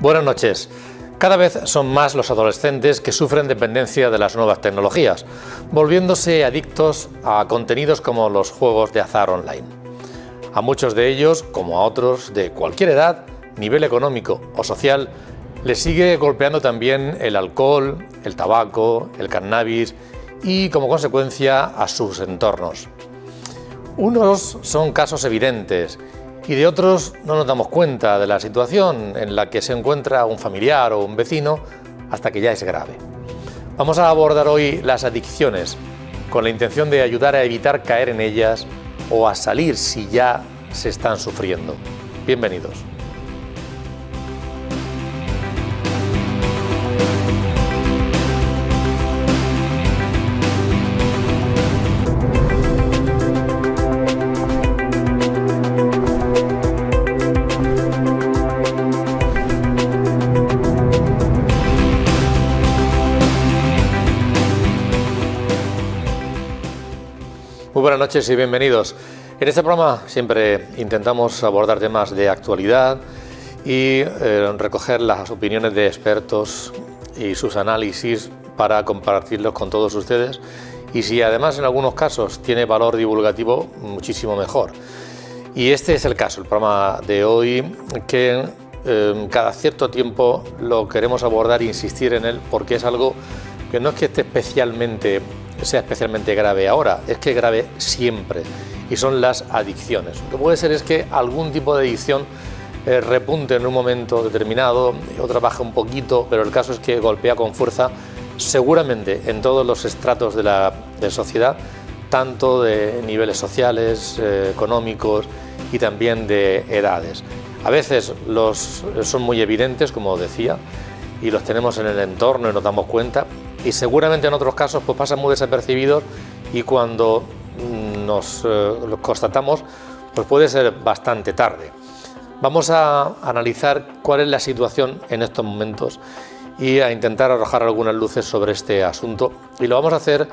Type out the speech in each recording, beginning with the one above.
Buenas noches. Cada vez son más los adolescentes que sufren dependencia de las nuevas tecnologías, volviéndose adictos a contenidos como los juegos de azar online. A muchos de ellos, como a otros de cualquier edad, nivel económico o social, les sigue golpeando también el alcohol, el tabaco, el cannabis y, como consecuencia, a sus entornos. Unos son casos evidentes y de otros no nos damos cuenta de la situación en la que se encuentra un familiar o un vecino hasta que ya es grave. Vamos a abordar hoy las adicciones con la intención de ayudar a evitar caer en ellas o a salir si ya se están sufriendo. Bienvenidos. Muy buenas noches y bienvenidos. En este programa siempre intentamos abordar temas de actualidad y recoger las opiniones de expertos y sus análisis para compartirlos con todos ustedes, y si además en algunos casos tiene valor divulgativo, muchísimo mejor. Y este es el caso, el programa de hoy, que cada cierto tiempo lo queremos abordar e insistir en él, porque es algo que no es que sea especialmente grave ahora, es que es grave siempre, y son las adicciones. Lo que puede ser es que algún tipo de adicción repunte en un momento determinado, otra baja un poquito, pero el caso es que golpea con fuerza, seguramente en todos los estratos de la sociedad, tanto de niveles sociales, económicos y también de edades. A veces son muy evidentes, como decía, y los tenemos en el entorno y nos damos cuenta, y seguramente en otros casos pues pasan muy desapercibidos, y cuando los constatamos pues puede ser bastante tarde. Vamos a analizar cuál es la situación en estos momentos y a intentar arrojar algunas luces sobre este asunto, y lo vamos a hacer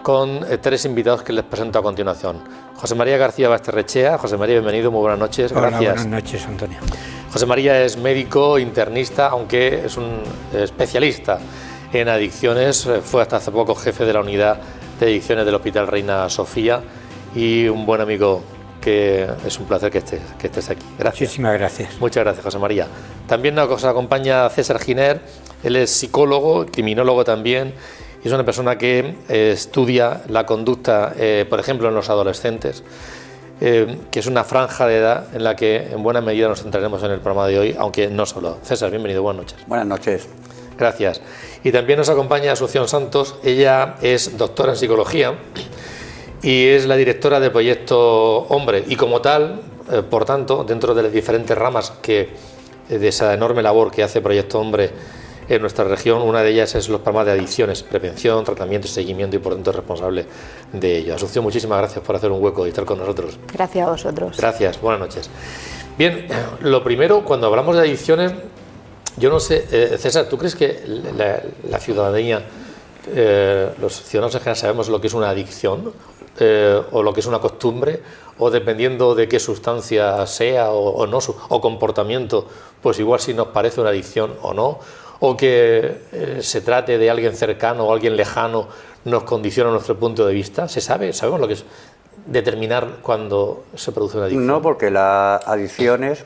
con tres invitados que les presento a continuación. José María García Basterrechea. José María, bienvenido, muy buenas noches. Hola, gracias. Buenas noches, Antonio. José María es médico internista, aunque es un especialista en adicciones. Fue hasta hace poco jefe de la unidad de adicciones del Hospital Reina Sofía, y un buen amigo, que es un placer que estés aquí. Gracias. Muchísimas gracias. Muchas gracias, José María. También nos acompaña César Giner. Él es psicólogo, criminólogo también, y es una persona que estudia la conducta, por ejemplo, en los adolescentes, que es una franja de edad en la que en buena medida nos centraremos en el programa de hoy, aunque no solo. César, bienvenido, buenas noches. Buenas noches. Gracias. Y también nos acompaña Asunción Santos. Ella es doctora en psicología y es la directora del proyecto Hombre, y como tal, por tanto, dentro de las diferentes ramas de esa enorme labor que hace Proyecto Hombre en nuestra región, una de ellas es los programas de adicciones, prevención, tratamiento y seguimiento, y por tanto es responsable de ello. Asunción, muchísimas gracias por hacer un hueco y estar con nosotros. Gracias a vosotros. Gracias, buenas noches. Bien, lo primero, cuando hablamos de adicciones, yo no sé, César, ¿tú crees que la ciudadanía, los ciudadanos en general, sabemos lo que es una adicción o lo que es una costumbre, o dependiendo de qué sustancia sea o no, o comportamiento, pues igual si nos parece una adicción o no, o que se trate de alguien cercano o alguien lejano nos condiciona nuestro punto de vista? ¿Se sabe? ¿Sabemos lo que es determinar cuándo se produce una adicción? No, porque las adicciones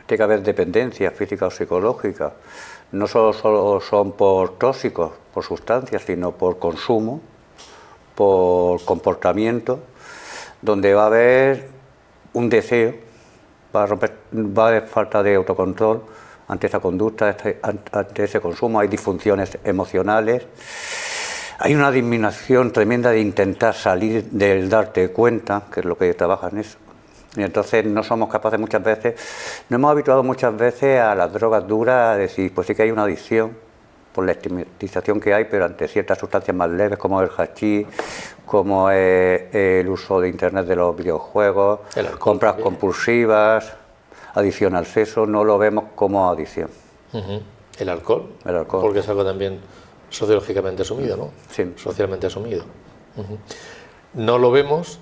tiene que haber dependencia física o psicológica. No solo son por tóxicos, por sustancias, sino por consumo, por comportamiento, donde va a haber un deseo, va a haber falta de autocontrol ante esa conducta, ante ese consumo. Hay disfunciones emocionales, hay una disminución tremenda de intentar salir del darte cuenta, que es lo que trabaja en eso. Y entonces no somos capaces muchas veces, nos hemos habituado muchas veces a las drogas duras, a decir, pues sí que hay una adicción por la estigmatización que hay, pero ante ciertas sustancias más leves como el hachís, como el uso de internet, de los videojuegos, compras también compulsivas, adicción al sexo, no lo vemos como adicción. ¿El alcohol? El alcohol. Porque es algo también sociológicamente asumido, ¿no? Sí. Socialmente asumido. No lo vemos,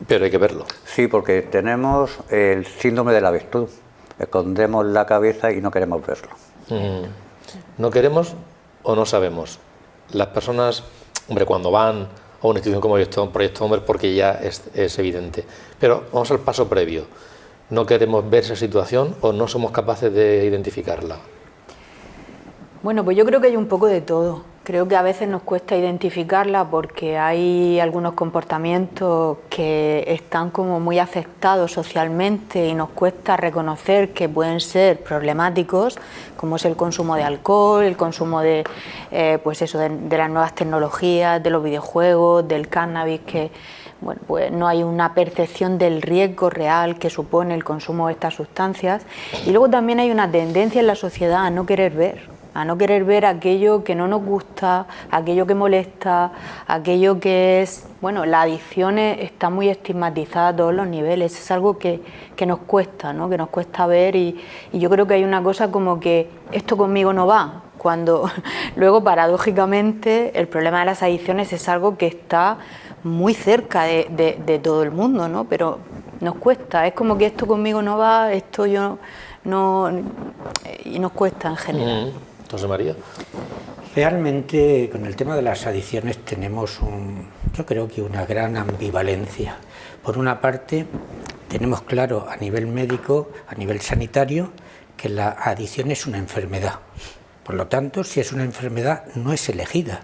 pero hay que verlo. Sí, porque tenemos el síndrome de la avestruz. escondemos la cabeza y no queremos verlo. ¿No queremos o no sabemos? Las personas, hombre, cuando van a una institución como Proyecto Hombre, porque ya es evidente. Pero vamos al paso previo. ¿No queremos ver esa situación o no somos capaces de identificarla? Bueno, pues yo creo que hay un poco de todo. Creo que a veces nos cuesta identificarla porque hay algunos comportamientos que están como muy aceptados socialmente y nos cuesta reconocer que pueden ser problemáticos, como es el consumo de alcohol, el consumo de, pues eso, de las nuevas tecnologías, de los videojuegos, del cannabis, que bueno, pues no hay una percepción del riesgo real que supone el consumo de estas sustancias. Y luego también hay una tendencia en la sociedad a no querer ver aquello que no nos gusta, aquello que molesta, aquello que es... Bueno, la adicción está muy estigmatizada a todos los niveles, es algo que nos cuesta, ¿no? Que nos cuesta ver y yo creo que hay una cosa como que esto conmigo no va, cuando luego paradójicamente el problema de las adicciones es algo que está muy cerca de todo el mundo, ¿no? Pero nos cuesta, es como que esto conmigo no va, esto yo no... y nos cuesta en general. José María. Realmente con el tema de las adicciones tenemos yo creo que una gran ambivalencia. Por una parte tenemos claro a nivel médico, a nivel sanitario, que la adicción es una enfermedad. Por lo tanto, si es una enfermedad no es elegida,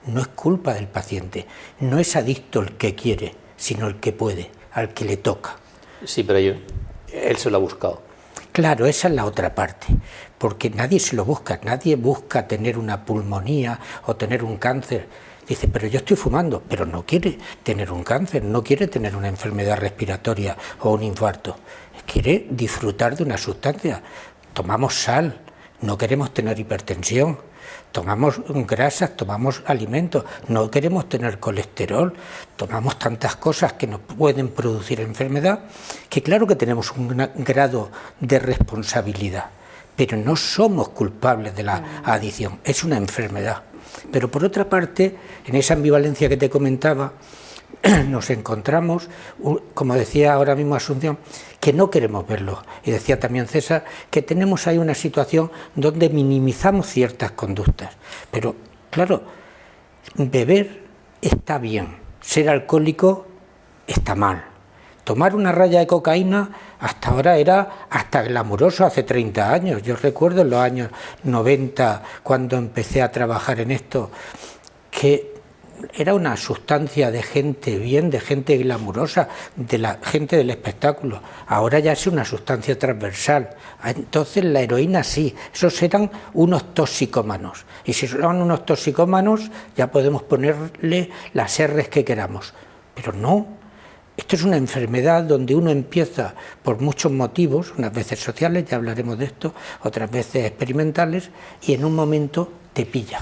no es culpa del paciente, no es adicto el que quiere, sino el que puede, al que le toca. Sí, pero él se lo ha buscado. Claro, esa es la otra parte, porque nadie se lo busca, nadie busca tener una pulmonía o tener un cáncer. Dice, pero yo estoy fumando, pero no quiere tener un cáncer, no quiere tener una enfermedad respiratoria o un infarto, quiere disfrutar de una sustancia. Tomamos sal, no queremos tener hipertensión, tomamos grasas, tomamos alimentos, no queremos tener colesterol, tomamos tantas cosas que nos pueden producir enfermedad, que claro que tenemos un grado de responsabilidad, pero no somos culpables de la adicción, es una enfermedad. Pero por otra parte, en esa ambivalencia que te comentaba, nos encontramos, como decía ahora mismo Asunción, que no queremos verlo. Y decía también César que tenemos ahí una situación donde minimizamos ciertas conductas. Pero, claro, beber está bien, ser alcohólico está mal. Tomar una raya de cocaína hasta ahora era hasta glamuroso hace 30 años. Yo recuerdo en los años 90, cuando empecé a trabajar en esto, que era una sustancia de gente bien, de gente glamurosa, de la gente del espectáculo. Ahora ya es una sustancia transversal. Entonces la heroína sí, esos eran unos toxicómanos. Y si son unos toxicómanos ya podemos ponerle las R's que queramos. Pero no, esto es una enfermedad donde uno empieza por muchos motivos, unas veces sociales, ya hablaremos de esto, otras veces experimentales, y en un momento te pilla.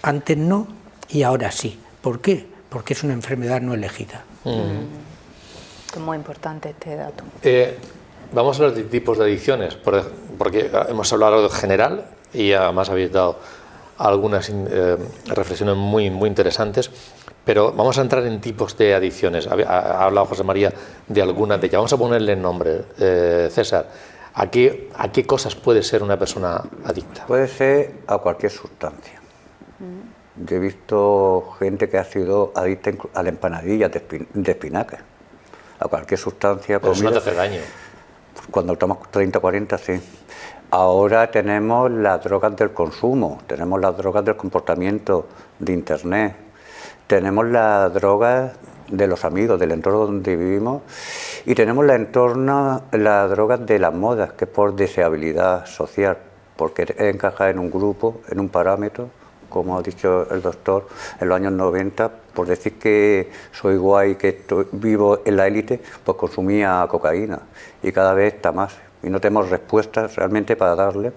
Antes no y ahora sí. ¿Por qué? Porque es una enfermedad no elegida. Es muy importante este dato. Vamos a hablar de tipos de adicciones, porque hemos hablado de general y además habéis dado algunas reflexiones muy, muy interesantes, pero vamos a entrar en tipos de adicciones. Ha hablado José María de algunas de ellas. Vamos a ponerle nombre. César, ¿a qué cosas puede ser una persona adicta? Puede ser a cualquier sustancia. Yo he visto gente que ha sido adicta a la empanadilla de espinaca, a cualquier sustancia. Pero eso no te hace daño. Cuando tomas 30 o 40, sí. Ahora tenemos las drogas del consumo, tenemos las drogas del comportamiento de Internet, tenemos las drogas de los amigos, del entorno donde vivimos, y tenemos las drogas de las modas, que es por deseabilidad social, porque encaja en un grupo, en un parámetro, como ha dicho el doctor, en los años 90, por decir que soy guay, que vivo en la élite, pues consumía cocaína, y cada vez está más, y no tenemos respuestas realmente para darle,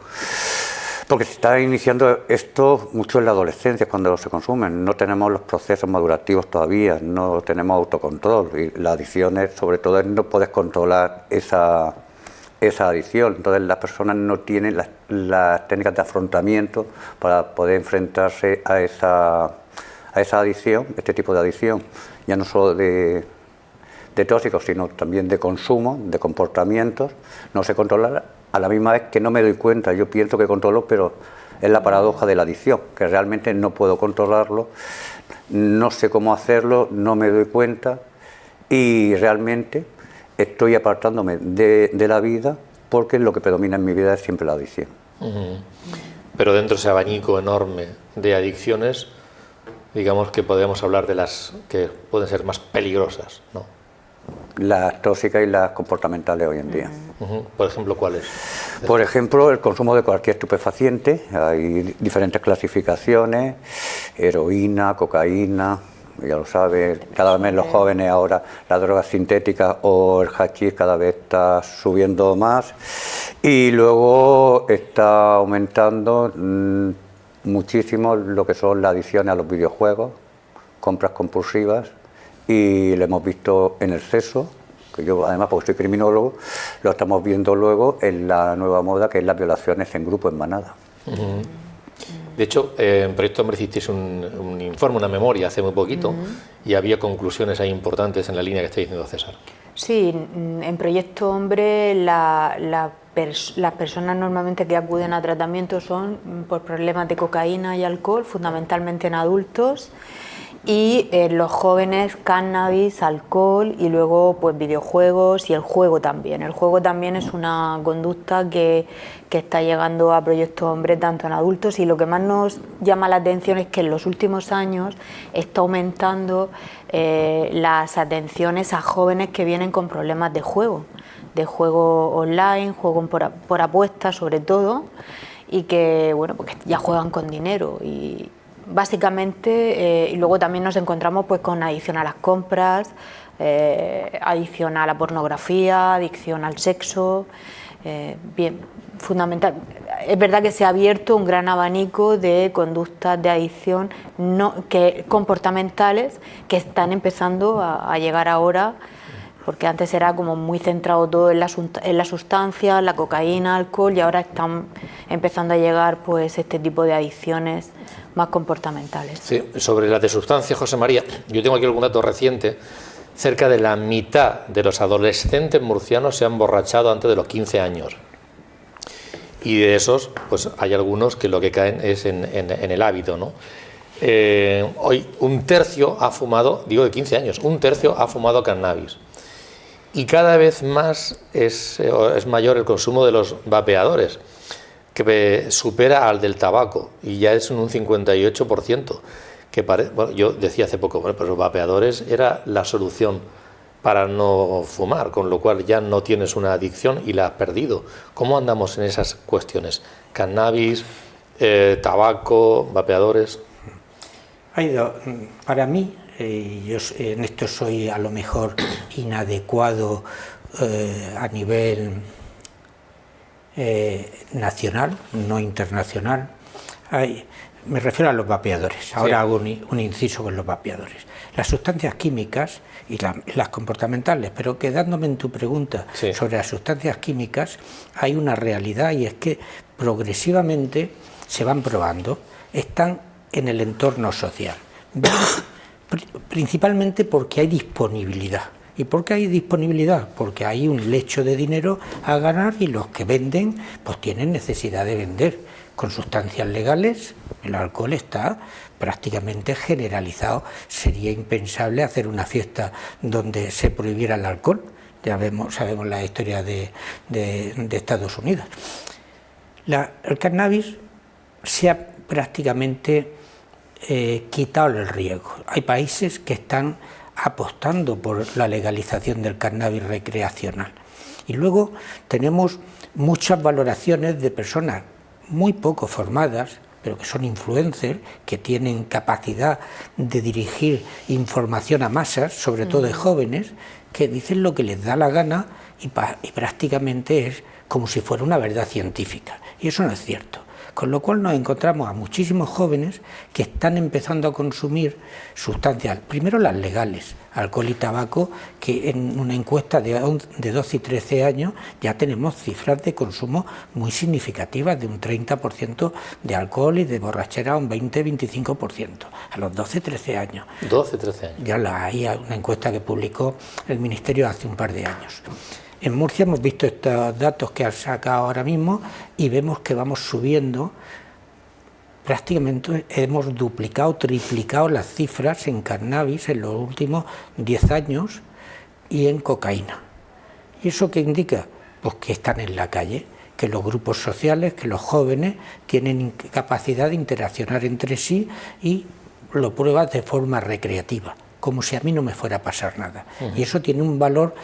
porque se está iniciando esto mucho en la adolescencia, cuando se consumen, no tenemos los procesos madurativos todavía, no tenemos autocontrol, y la adicción es, sobre todo, no puedes controlar esa adicción. Entonces las personas no tienen las técnicas de afrontamiento para poder enfrentarse a esa adicción, este tipo de adicción, ya no solo de tóxicos, sino también de consumo, de comportamientos, no se controla a la misma vez que no me doy cuenta. Yo pienso que controlo, pero es la paradoja de la adicción, que realmente no puedo controlarlo, no sé cómo hacerlo, no me doy cuenta y realmente estoy apartándome de la vida porque lo que predomina en mi vida es siempre la adicción. Pero dentro de ese abanico enorme de adicciones, digamos que podemos hablar de las que pueden ser más peligrosas, ¿no? Las tóxicas y las comportamentales hoy en día. Por ejemplo, ¿cuáles? Por ejemplo, el consumo de cualquier estupefaciente. Hay diferentes clasificaciones: heroína, cocaína, ya lo sabes, cada vez los jóvenes ahora, las drogas sintéticas o el hachís cada vez está subiendo más, y luego está aumentando muchísimo lo que son las adicciones a los videojuegos, compras compulsivas, y lo hemos visto en el sexo, que yo además porque soy criminólogo, lo estamos viendo luego en la nueva moda, que es las violaciones en grupo, en manada. De hecho, en Proyecto Hombre hicisteis un informe, una memoria hace muy poquito, y había conclusiones ahí importantes en la línea que está diciendo César. Sí, en Proyecto Hombre las personas normalmente que acuden a tratamiento son por problemas de cocaína y alcohol, fundamentalmente en adultos, y los jóvenes cannabis, alcohol y luego pues videojuegos y el juego también. El juego también es una conducta que está llegando a Proyecto Hombre tanto en adultos, y lo que más nos llama la atención es que en los últimos años está aumentando las atenciones a jóvenes que vienen con problemas de juego online, juego por apuestas sobre todo, y que bueno, porque ya juegan con dinero y básicamente, y luego también nos encontramos pues con adicción a las compras, adicción a la pornografía, adicción al sexo, bien, fundamental. Es verdad que se ha abierto un gran abanico de conductas de adicción comportamentales que están empezando a llegar ahora, porque antes era como muy centrado todo en la sustancia, la cocaína, alcohol, y ahora están empezando a llegar pues este tipo de adicciones más comportamentales. Sí, sobre las de sustancias, José María, yo tengo aquí algún dato reciente. Cerca de la mitad de los adolescentes murcianos se han emborrachado antes de los 15 años. Y de esos, pues hay algunos que lo que caen es en el hábito, ¿no? Hoy un tercio ha fumado, digo de 15 años, un tercio ha fumado cannabis. Y cada vez más es mayor el consumo de los vapeadores, que supera al del tabaco, y ya es un 58%. Bueno, yo decía hace poco, bueno, pues los vapeadores era la solución para no fumar, con lo cual ya no tienes una adicción y la has perdido. ¿Cómo andamos en esas cuestiones? Cannabis, tabaco, vapeadores. Para mí, yo en esto soy a lo mejor inadecuado a nivel nacional, no internacional. Me refiero a los vapeadores. Ahora hago un inciso con los vapeadores. Las sustancias químicas y las comportamentales, pero quedándome en tu pregunta sobre las sustancias químicas, hay una realidad, y es que progresivamente se van probando, están en el entorno social, principalmente porque hay disponibilidad. ¿Y por qué hay disponibilidad? Porque hay un lecho de dinero a ganar, y los que venden pues tienen necesidad de vender. Con sustancias legales, el alcohol está prácticamente generalizado. Sería impensable hacer una fiesta donde se prohibiera el alcohol. Ya sabemos la historia de Estados Unidos. El cannabis se ha prácticamente quitado el riesgo. Hay países que están apostando por la legalización del cannabis recreacional. Y luego tenemos muchas valoraciones de personas muy poco formadas, pero que son influencers, que tienen capacidad de dirigir información a masas, sobre todo de jóvenes, que dicen lo que les da la gana y prácticamente es como si fuera una verdad científica. Y eso no es cierto. Con lo cual nos encontramos a muchísimos jóvenes que están empezando a consumir sustancias, primero las legales, alcohol y tabaco, que en una encuesta de 12 y 13 años ya tenemos cifras de consumo muy significativas, de un 30% de alcohol y de borrachera un 20-25%, a los 12-13 años. 12-13 años. Ya hay una encuesta que publicó el Ministerio hace un par de años. En Murcia hemos visto estos datos que han sacado ahora mismo y vemos que vamos subiendo, prácticamente hemos duplicado, triplicado las cifras en cannabis en los últimos 10 años y en cocaína. ¿Y eso qué indica? Pues que están en la calle, que los grupos sociales, que los jóvenes tienen capacidad de interaccionar entre sí y lo pruebas de forma recreativa, como si a mí no me fuera a pasar nada. Y eso tiene un valor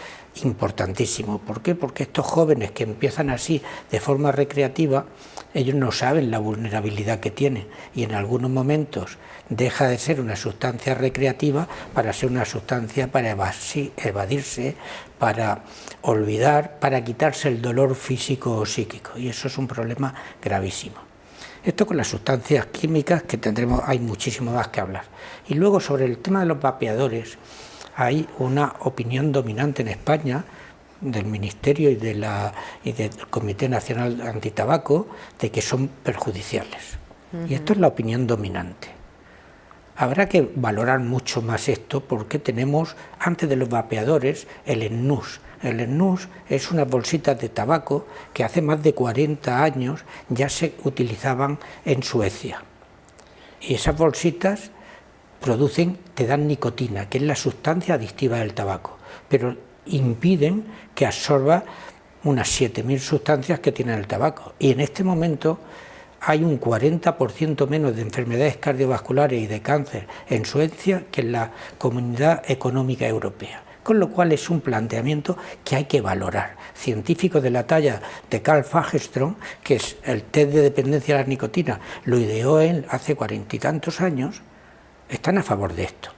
importantísimo. ¿Por qué? Porque estos jóvenes que empiezan así de forma recreativa, ellos no saben la vulnerabilidad que tienen y en algunos momentos deja de ser una sustancia recreativa para ser una sustancia para evadirse, para olvidar, para quitarse el dolor físico o psíquico, y eso es un problema gravísimo. Esto con las sustancias químicas, que hay muchísimo más que hablar. Y luego sobre el tema de los vapeadores, hay una opinión dominante en España del Ministerio y del Comité Nacional Antitabaco de que son perjudiciales. Y esto es la opinión dominante. Habrá que valorar mucho más esto porque tenemos, antes de los vapeadores, el snus. El snus es unas bolsitas de tabaco que hace más de 40 años ya se utilizaban en Suecia. Y esas bolsitas te dan nicotina, que es la sustancia adictiva del tabaco, pero impiden que absorba unas 7.000 sustancias que tiene el tabaco. Y en este momento hay un 40% menos de enfermedades cardiovasculares y de cáncer en Suecia que en la Comunidad Económica Europea. Con lo cual es un planteamiento que hay que valorar. Científicos de la talla de Carl Fagerström, que es el test de dependencia de la nicotina, lo ideó él hace 40 y tantos años, están a favor de esto.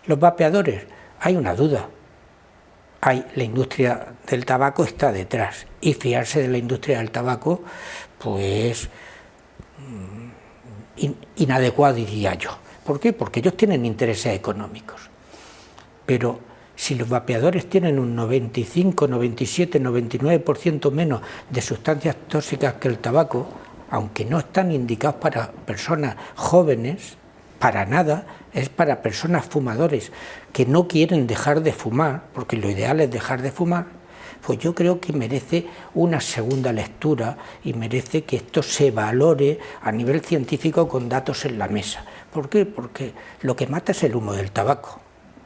Los vapeadores, hay una duda. La industria del tabaco está detrás y fiarse de la industria del tabaco, pues inadecuado diría yo. ¿Por qué? Porque ellos tienen intereses económicos. Pero si los vapeadores tienen un 95, 97, 99% menos de sustancias tóxicas que el tabaco, aunque no están indicados para personas jóvenes, para nada, es para personas fumadores que no quieren dejar de fumar, porque lo ideal es dejar de fumar, pues yo creo que merece una segunda lectura y merece que esto se valore a nivel científico con datos en la mesa. ¿Por qué? Porque lo que mata es el humo del tabaco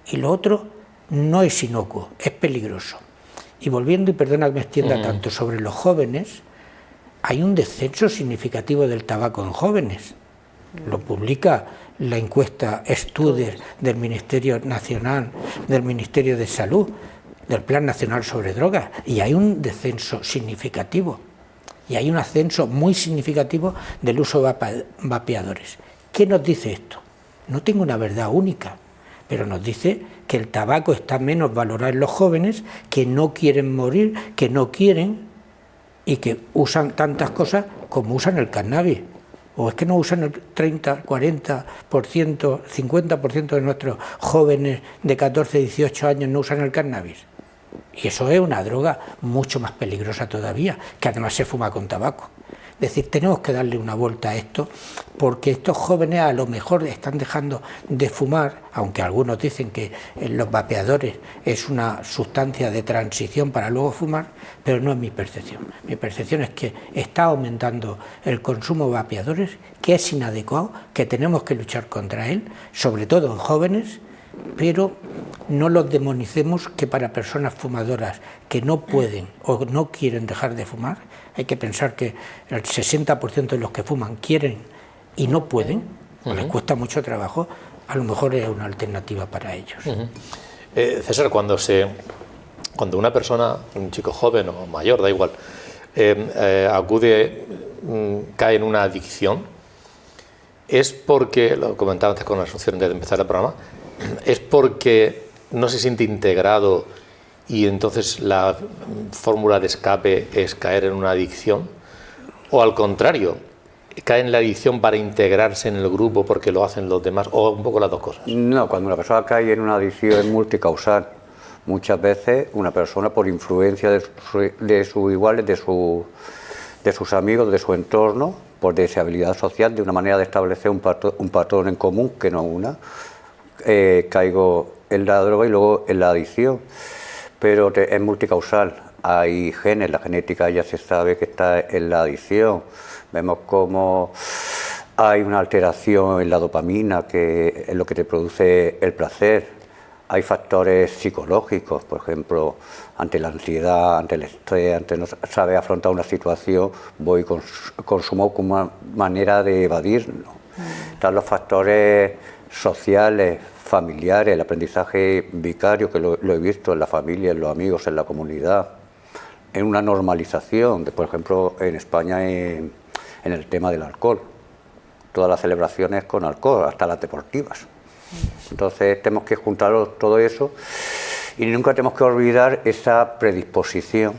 y lo otro no es inocuo, es peligroso. Y volviendo, y perdona que me extienda tanto, sobre los jóvenes, hay un descenso significativo del tabaco en jóvenes. Lo publica la encuesta Estudes del Ministerio Nacional, del Ministerio de Salud, del Plan Nacional sobre Drogas, y hay un descenso significativo, y hay un ascenso muy significativo del uso de vapeadores. ¿Qué nos dice esto? No tengo una verdad única, pero nos dice que el tabaco está menos valorado en los jóvenes, que no quieren morir, que no quieren, y que usan tantas cosas como usan el cannabis. ¿O es que no usan el 30, 40%, 50% de nuestros jóvenes de 14, 18 años no usan el cannabis? Y eso es una droga mucho más peligrosa todavía, que además se fuma con tabaco. Es decir, tenemos que darle una vuelta a esto, porque estos jóvenes a lo mejor están dejando de fumar, aunque algunos dicen que los vapeadores es una sustancia de transición para luego fumar, pero no es mi percepción. Mi percepción es que está aumentando el consumo de vapeadores, que es inadecuado, que tenemos que luchar contra él, sobre todo en jóvenes, pero no los demonicemos, que para personas fumadoras que no pueden o no quieren dejar de fumar, hay que pensar que el 60% de los que fuman quieren y no pueden, o les cuesta mucho trabajo, a lo mejor es una alternativa para ellos. César, cuando una persona, un chico joven o mayor, da igual, cae en una adicción, es porque, lo comentaba antes con la Asunción de empezar el programa, es porque no se siente integrado y entonces la fórmula de escape es caer en una adicción, o al contrario, cae en la adicción para integrarse en el grupo porque lo hacen los demás, o un poco las dos cosas. No, cuando una persona cae en una adicción es multicausal. Muchas veces una persona, por influencia de sus iguales, de sus amigos, de su entorno, por deshabilidad social, de una manera de establecer un patrón en común que no una, caigo en la droga y luego en la adicción. Pero es multicausal. hay genes, la genética ya se sabe que está en la adicción. Vemos cómo hay una alteración en la dopamina, que es lo que te produce el placer. Hay factores psicológicos, por ejemplo, ante la ansiedad, ante el estrés, ante no saber afrontar una situación, voy y consumo como una manera de evadirlo. Están los factores sociales, familiares, el aprendizaje vicario, que lo he visto en la familia, en los amigos, en la comunidad, en una normalización, por ejemplo, en España en el tema del alcohol. Todas las celebraciones con alcohol, hasta las deportivas. Entonces tenemos que juntar todo eso y nunca tenemos que olvidar esa predisposición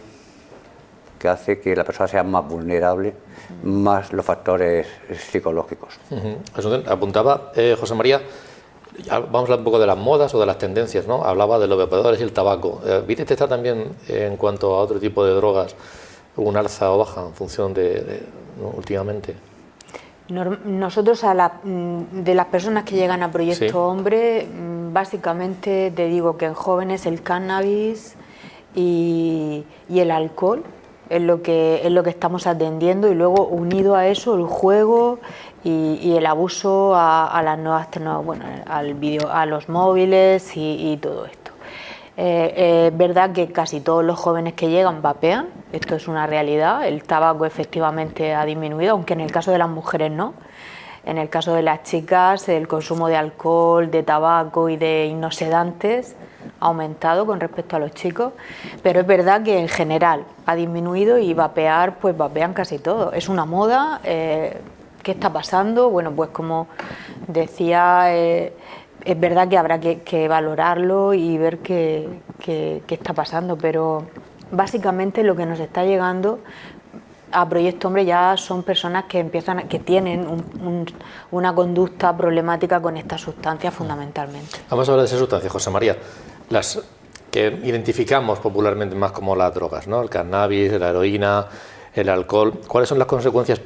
que hace que la persona sea más vulnerable, más los factores psicológicos. Apuntaba José María, vamos a hablar un poco de las modas o de las tendencias, ¿no? Hablaba de los vapeadores y el tabaco. ¿Viste está también en cuanto a otro tipo de drogas un alza o baja en función ¿no? últimamente? Nosotros de las personas que llegan a Proyecto Sí. Hombre, básicamente te digo que en jóvenes el cannabis y el alcohol es lo que estamos atendiendo, y luego unido a eso el juego y el abuso a las nuevas tecnologías, bueno, a los móviles y todo esto. Es verdad que casi todos los jóvenes que llegan vapean, esto es una realidad. El tabaco efectivamente ha disminuido, aunque en el caso de las mujeres no. En el caso de las chicas, el consumo de alcohol, de tabaco y de hipnosedantes ha aumentado con respecto a los chicos, pero es verdad que en general ha disminuido, y vapear, pues vapean casi todos. Es una moda. ¿Qué está pasando? Bueno, pues como decía, es verdad que habrá que valorarlo y ver qué está pasando, pero básicamente lo que nos está llegando a Proyecto Hombre ya son personas que tienen una conducta problemática con estas sustancias fundamentalmente. Vamos a hablar de esas sustancias, José María, las que identificamos popularmente más como las drogas, ¿no? El cannabis, la heroína, el alcohol. ¿Cuáles son las consecuencias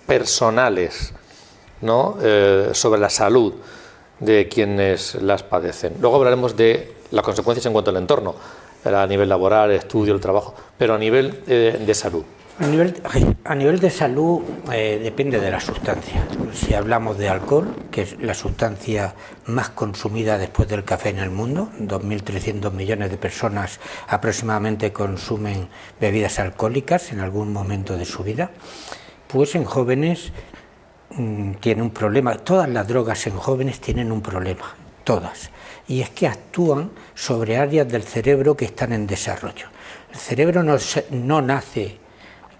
personales, ¿no? Sobre la salud de quienes las padecen? Luego hablaremos de las consecuencias en cuanto al entorno, a nivel laboral, el estudio, el trabajo, pero a nivel de salud. A nivel de salud depende de la sustancia. Si hablamos de alcohol, que es la sustancia más consumida después del café en el mundo, 2.300 millones de personas aproximadamente consumen bebidas alcohólicas en algún momento de su vida, pues en jóvenes tiene un problema. Todas las drogas en jóvenes tienen un problema, todas, y es que actúan sobre áreas del cerebro que están en desarrollo. El cerebro no nace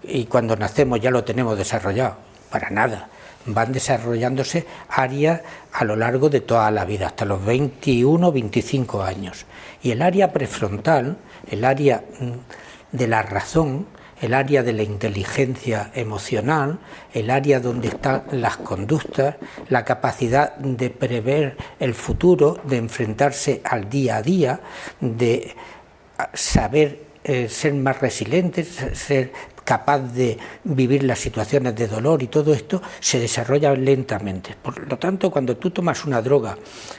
y cuando nacemos ya lo tenemos desarrollado, para nada. Van desarrollándose áreas a lo largo de toda la vida, hasta los 21, 25 años. Y el área prefrontal, el área de la razón, el área de la inteligencia emocional, el área donde están las conductas, la capacidad de prever el futuro, de enfrentarse al día a día, de saber ser más resilientes, ser capaz de vivir las situaciones de dolor, y todo esto se desarrolla lentamente. Por lo tanto, cuando tú tomas una droga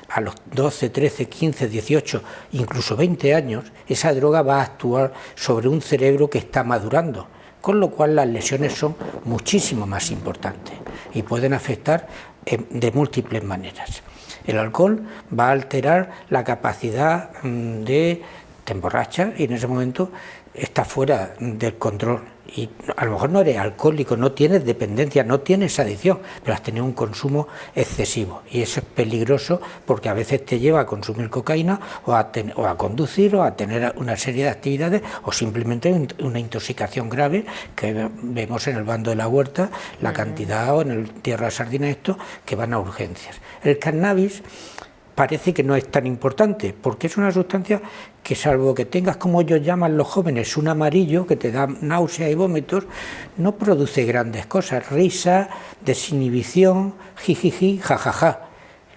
a los 12, 13, 15, 18, incluso 20 años, esa droga va a actuar sobre un cerebro que está madurando, con lo cual las lesiones son muchísimo más importantes y pueden afectar de múltiples maneras. El alcohol va a alterar la capacidad te emborrachas y en ese momento está fuera del control. Y a lo mejor no eres alcohólico, no tienes dependencia, no tienes adicción, pero has tenido un consumo excesivo, y eso es peligroso porque a veces te lleva a consumir cocaína o a conducir o a tener una serie de actividades, o simplemente una intoxicación grave que vemos en el bando de la Huerta, la cantidad, o en el Tierra de Sardinas, esto, que van a urgencias. El cannabis parece que no es tan importante, porque es una sustancia que, salvo que tengas, como ellos llaman los jóvenes, un amarillo que te da náuseas y vómitos, no produce grandes cosas, risa, desinhibición, jijiji, jajaja.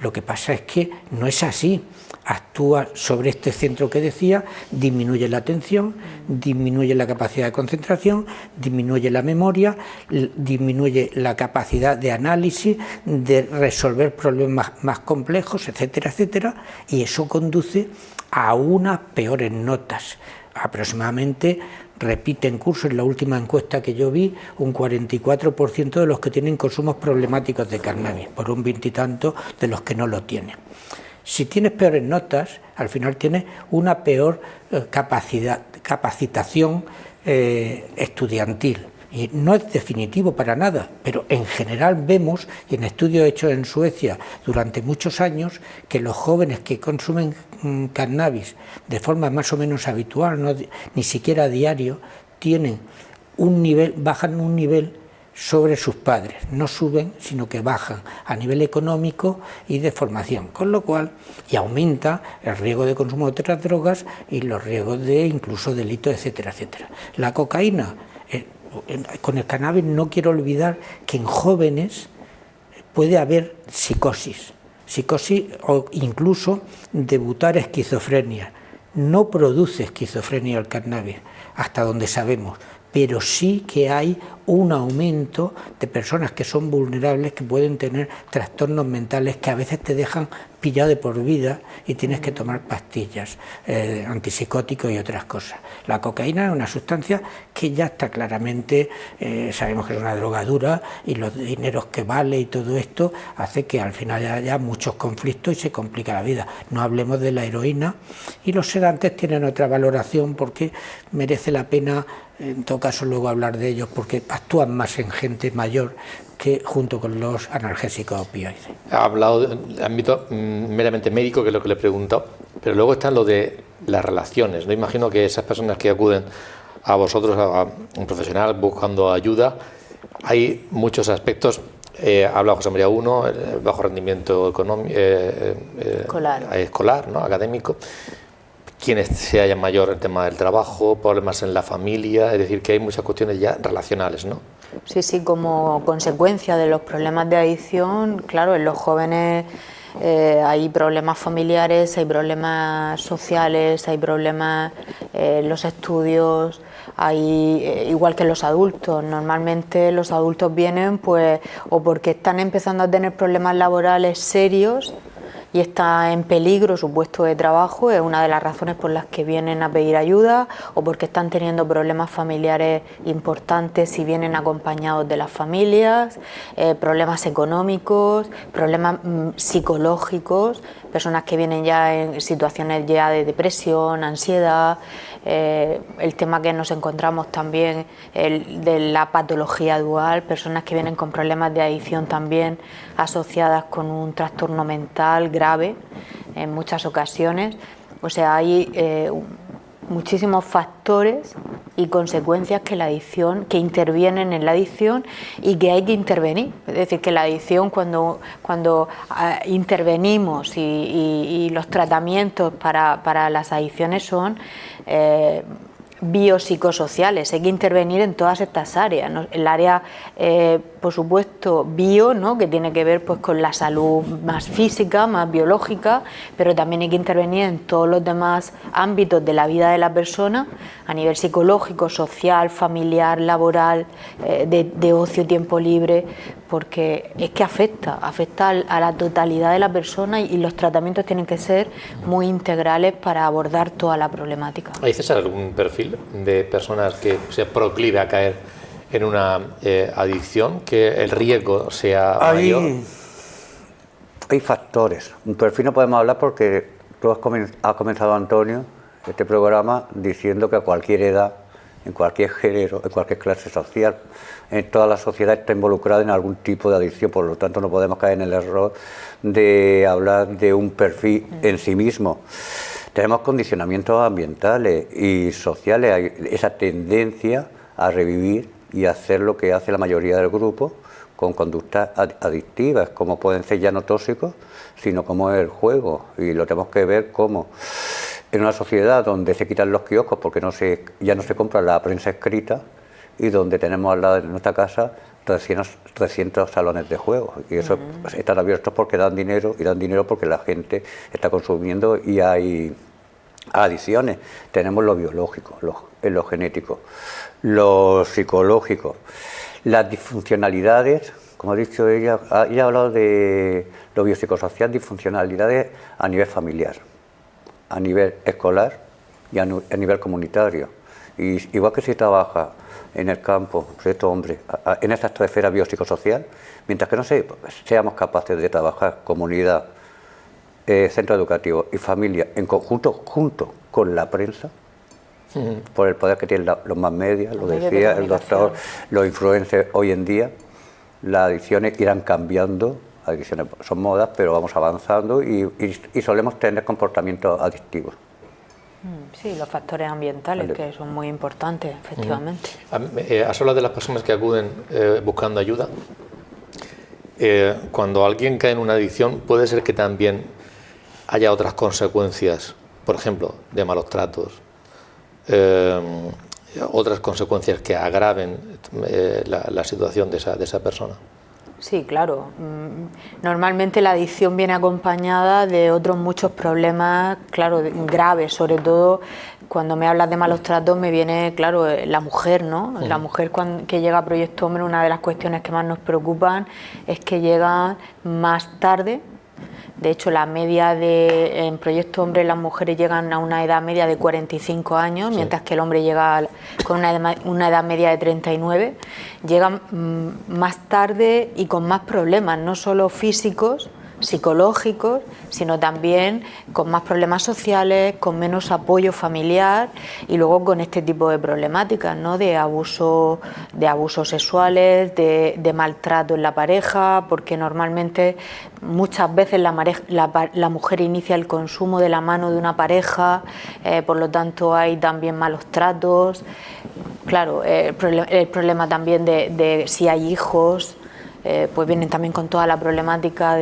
Lo que pasa es que no es así. Actúa sobre este centro que decía, disminuye la atención, disminuye la capacidad de concentración, disminuye la memoria, disminuye la capacidad de análisis, de resolver problemas más complejos, etcétera, etcétera, y eso conduce a unas peores notas, Aproximadamente repiten curso, en la última encuesta que yo vi, un 44% de los que tienen consumos problemáticos de cannabis, por un 20 y tanto de los que no lo tienen. Si tienes peores notas, al final tienes una peor capacitación estudiantil. Y no es definitivo para nada, pero en general vemos, y en estudios hechos en Suecia durante muchos años, que los jóvenes que consumen cannabis de forma más o menos habitual, no, ni siquiera a diario, tienen un nivel, bajan un nivel sobre sus padres, no suben, sino que bajan a nivel económico y de formación, con lo cual, y aumenta el riesgo de consumo de otras drogas y los riesgos de incluso delitos, etcétera, etcétera. La cocaína, con el cannabis no quiero olvidar que en jóvenes puede haber psicosis o incluso debutar esquizofrenia. No produce esquizofrenia el cannabis, hasta donde sabemos, pero sí que hay un aumento de personas que son vulnerables, que pueden tener trastornos mentales que a veces te dejan pillado de por vida y tienes que tomar pastillas, antipsicóticos y otras cosas. La cocaína es una sustancia que ya está claramente, sabemos que es una droga dura y los dineros que vale y todo esto hace que al final haya muchos conflictos y se complica la vida. No hablemos de la heroína, y los sedantes tienen otra valoración porque merece la pena, en todo caso, luego hablar de ellos, porque actúan más en gente mayor que junto con los analgésicos opioides. Ha hablado de ámbito meramente médico, que es lo que le he preguntado, pero luego están lo de las relaciones, ¿no? Imagino que esas personas que acuden a vosotros, a un profesional buscando ayuda, hay muchos aspectos. Ha hablado José María uno, el bajo rendimiento económico, escolar, ¿no? Académico. Quienes se hallan mayor el tema del trabajo, problemas en la familia, es decir, que hay muchas cuestiones ya relacionales, ¿no? Sí, sí, como consecuencia de los problemas de adicción, claro, en los jóvenes hay problemas familiares, hay problemas sociales, hay problemas en los estudios, hay, igual que los adultos. Normalmente los adultos vienen pues o porque están empezando a tener problemas laborales serios y está en peligro su puesto de trabajo, es una de las razones por las que vienen a pedir ayuda, o porque están teniendo problemas familiares importantes y vienen acompañados de las familias, problemas económicos, problemas psicológicos, personas que vienen ya en situaciones ya de depresión, ansiedad, el tema que nos encontramos también de la patología dual, personas que vienen con problemas de adicción también asociadas con un trastorno mental grave en muchas ocasiones. O sea, hay muchísimos factores y consecuencias que la adicción, que intervienen en la adicción y que hay que intervenir. Es decir, que la adicción, cuando intervenimos y los tratamientos para las adicciones son biopsicosociales, hay que intervenir en todas estas áreas, ¿no? El área, por supuesto, bio, ¿no? Que tiene que ver pues con la salud más física, más biológica, pero también hay que intervenir en todos los demás ámbitos de la vida de la persona, a nivel psicológico, social, familiar, laboral, de ocio, tiempo libre, porque es que afecta a la totalidad de la persona y los tratamientos tienen que ser muy integrales para abordar toda la problemática. ¿Hay, César, algún perfil de personas que se proclive a caer en una adicción, que el riesgo sea mayor? Hay factores. Un perfil no podemos hablar porque tú has comenzado, Antonio, este programa diciendo que a cualquier edad, en cualquier género, en cualquier clase social, en toda la sociedad está involucrada en algún tipo de adicción, por lo tanto no podemos caer en el error de hablar de un perfil en sí mismo. Tenemos condicionamientos ambientales y sociales, hay esa tendencia a revivir y hacer lo que hace la mayoría del grupo con conductas adictivas, como pueden ser ya no tóxicos, sino como es el juego, y lo tenemos que ver como en una sociedad donde se quitan los kioscos porque ya no se compra la prensa escrita, y donde tenemos al lado de nuestra casa 300 salones de juego, y eso están abiertos porque dan dinero, y dan dinero porque la gente está consumiendo y hay adicciones. Tenemos lo biológico, lo genético, lo psicológico, las disfuncionalidades, como ha dicho ella ha hablado de lo biopsicosocial, disfuncionalidades a nivel familiar, a nivel escolar y a nivel comunitario. Y igual que si trabaja en el campo, cierto hombre, en esta esfera biopsicosocial, mientras que no seamos capaces de trabajar comunidad, centro educativo y familia en conjunto, junto con la prensa, por el poder que tienen los más medios, lo decía el doctor, los influencers hoy en día, las adicciones irán cambiando, adicciones son modas, pero vamos avanzando y solemos tener comportamientos adictivos. Sí, los factores ambientales, que son muy importantes, efectivamente. Has hablado de las personas que acuden buscando ayuda. Cuando alguien cae en una adicción, puede ser que también haya otras consecuencias, por ejemplo, de malos tratos, otras consecuencias que agraven la situación de esa persona. Sí, claro. Normalmente la adicción viene acompañada de otros muchos problemas, claro, graves, sobre todo cuando me hablas de malos tratos me viene, claro, la mujer, ¿no? La mujer que llega a Proyecto Hombre, una de las cuestiones que más nos preocupan es que llega más tarde. De hecho, la media en Proyecto Hombre las mujeres llegan a una edad media de 45 años, mientras que el hombre llega con una edad media de 39. Llegan más tarde y con más problemas, no solo físicos, psicológicos, sino también con más problemas sociales, con menos apoyo familiar y luego con este tipo de problemáticas, ¿no? De abusos sexuales, de maltrato en la pareja, porque normalmente muchas veces la mujer inicia el consumo de la mano de una pareja, por lo tanto hay también malos tratos. Claro, el problema también de si hay hijos. Pues vienen también con toda la problemática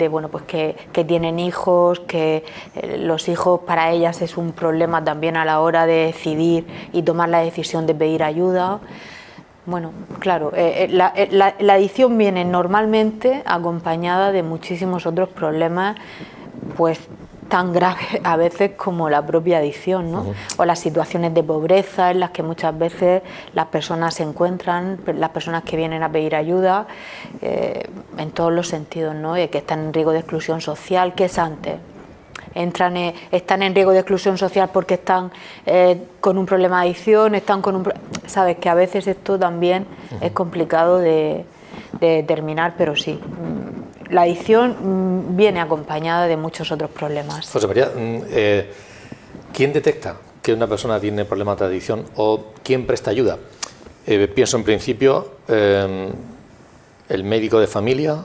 bueno, pues que tienen hijos, que los hijos para ellas es un problema también a la hora de decidir y tomar la decisión de pedir ayuda. Bueno, claro, la adicción viene normalmente acompañada de muchísimos otros problemas, pues tan graves a veces como la propia adicción, ¿no? O las situaciones de pobreza en las que muchas veces las personas se encuentran, las personas que vienen a pedir ayuda, en todos los sentidos, ¿no? Que están en riesgo de exclusión social. ¿Qué es antes? Están en riesgo de exclusión social porque están con un problema de adicción, sabes que a veces esto también es complicado de determinar, pero sí. La adicción viene acompañada de muchos otros problemas. José María, ¿quién detecta que una persona tiene problemas de adicción o quién presta ayuda? Pienso en principio, el médico de familia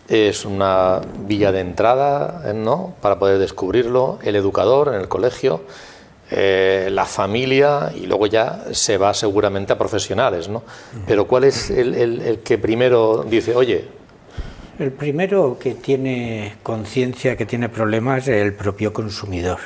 es una vía de entrada, ¿no?, para poder descubrirlo, el educador en el colegio, la familia, y luego ya se va seguramente a profesionales, ¿no? Pero ¿cuál es el que primero dice, oye? El primero que tiene conciencia que tiene problemas es el propio consumidor.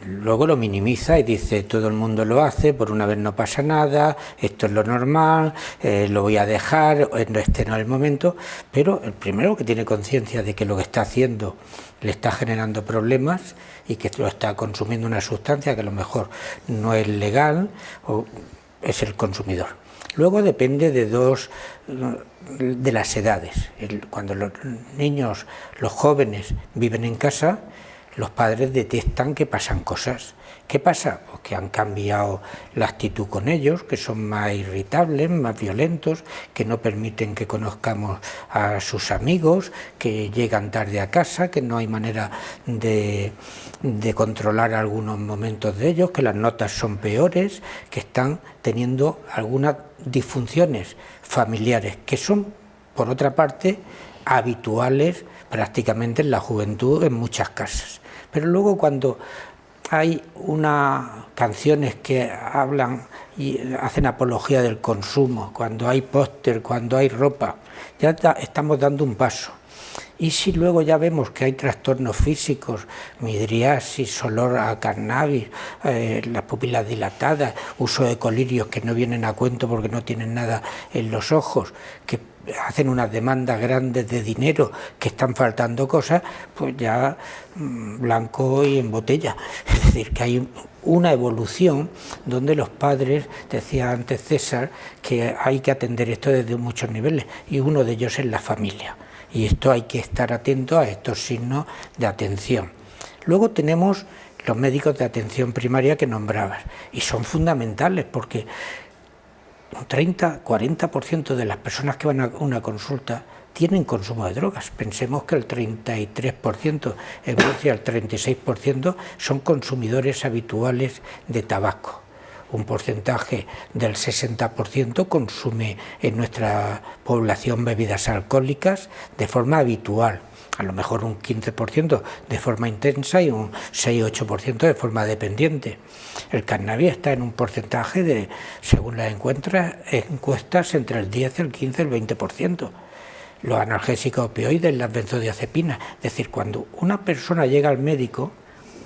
Luego lo minimiza y dice, todo el mundo lo hace, por una vez no pasa nada, esto es lo normal, lo voy a dejar, este no es el momento. Pero el primero que tiene conciencia de que lo que está haciendo le está generando problemas y que lo está consumiendo una sustancia que a lo mejor no es legal, es el consumidor. Luego depende de las edades. Cuando los niños, los jóvenes viven en casa, los padres detectan que pasan cosas. ¿Qué pasa? Pues que han cambiado la actitud con ellos, que son más irritables, más violentos, que no permiten que conozcamos a sus amigos, que llegan tarde a casa, que no hay manera de controlar algunos momentos de ellos, que las notas son peores, que están teniendo algunas disfunciones familiares que son, por otra parte, habituales prácticamente en la juventud en muchas casas. Pero luego cuando hay unas canciones que hablan y hacen apología del consumo, cuando hay póster, cuando hay ropa, ya estamos dando un paso. Y si luego ya vemos que hay trastornos físicos, midriasis, olor a cannabis, las pupilas dilatadas, uso de colirios que no vienen a cuento porque no tienen nada en los ojos, que hacen unas demandas grandes de dinero, que están faltando cosas, pues ya blanco y en botella. Es decir, que hay una evolución donde los padres, decía antes César, que hay que atender esto desde muchos niveles, y uno de ellos es la familia. Y esto hay que estar atento a estos signos de atención. Luego tenemos los médicos de atención primaria que nombrabas, y son fundamentales porque un 30-40% de las personas que van a una consulta tienen consumo de drogas. Pensemos que el 33%, en Murcia el 36% son consumidores habituales de tabaco. Un porcentaje del 60% consume en nuestra población bebidas alcohólicas de forma habitual. A lo mejor un 15% de forma intensa y un 6-8% de forma dependiente. El cannabis está en un porcentaje de, según las encuestas, entre el 10, el 15 y el 20%. Los analgésicos opioides, las benzodiazepinas. Es decir, cuando una persona llega al médico,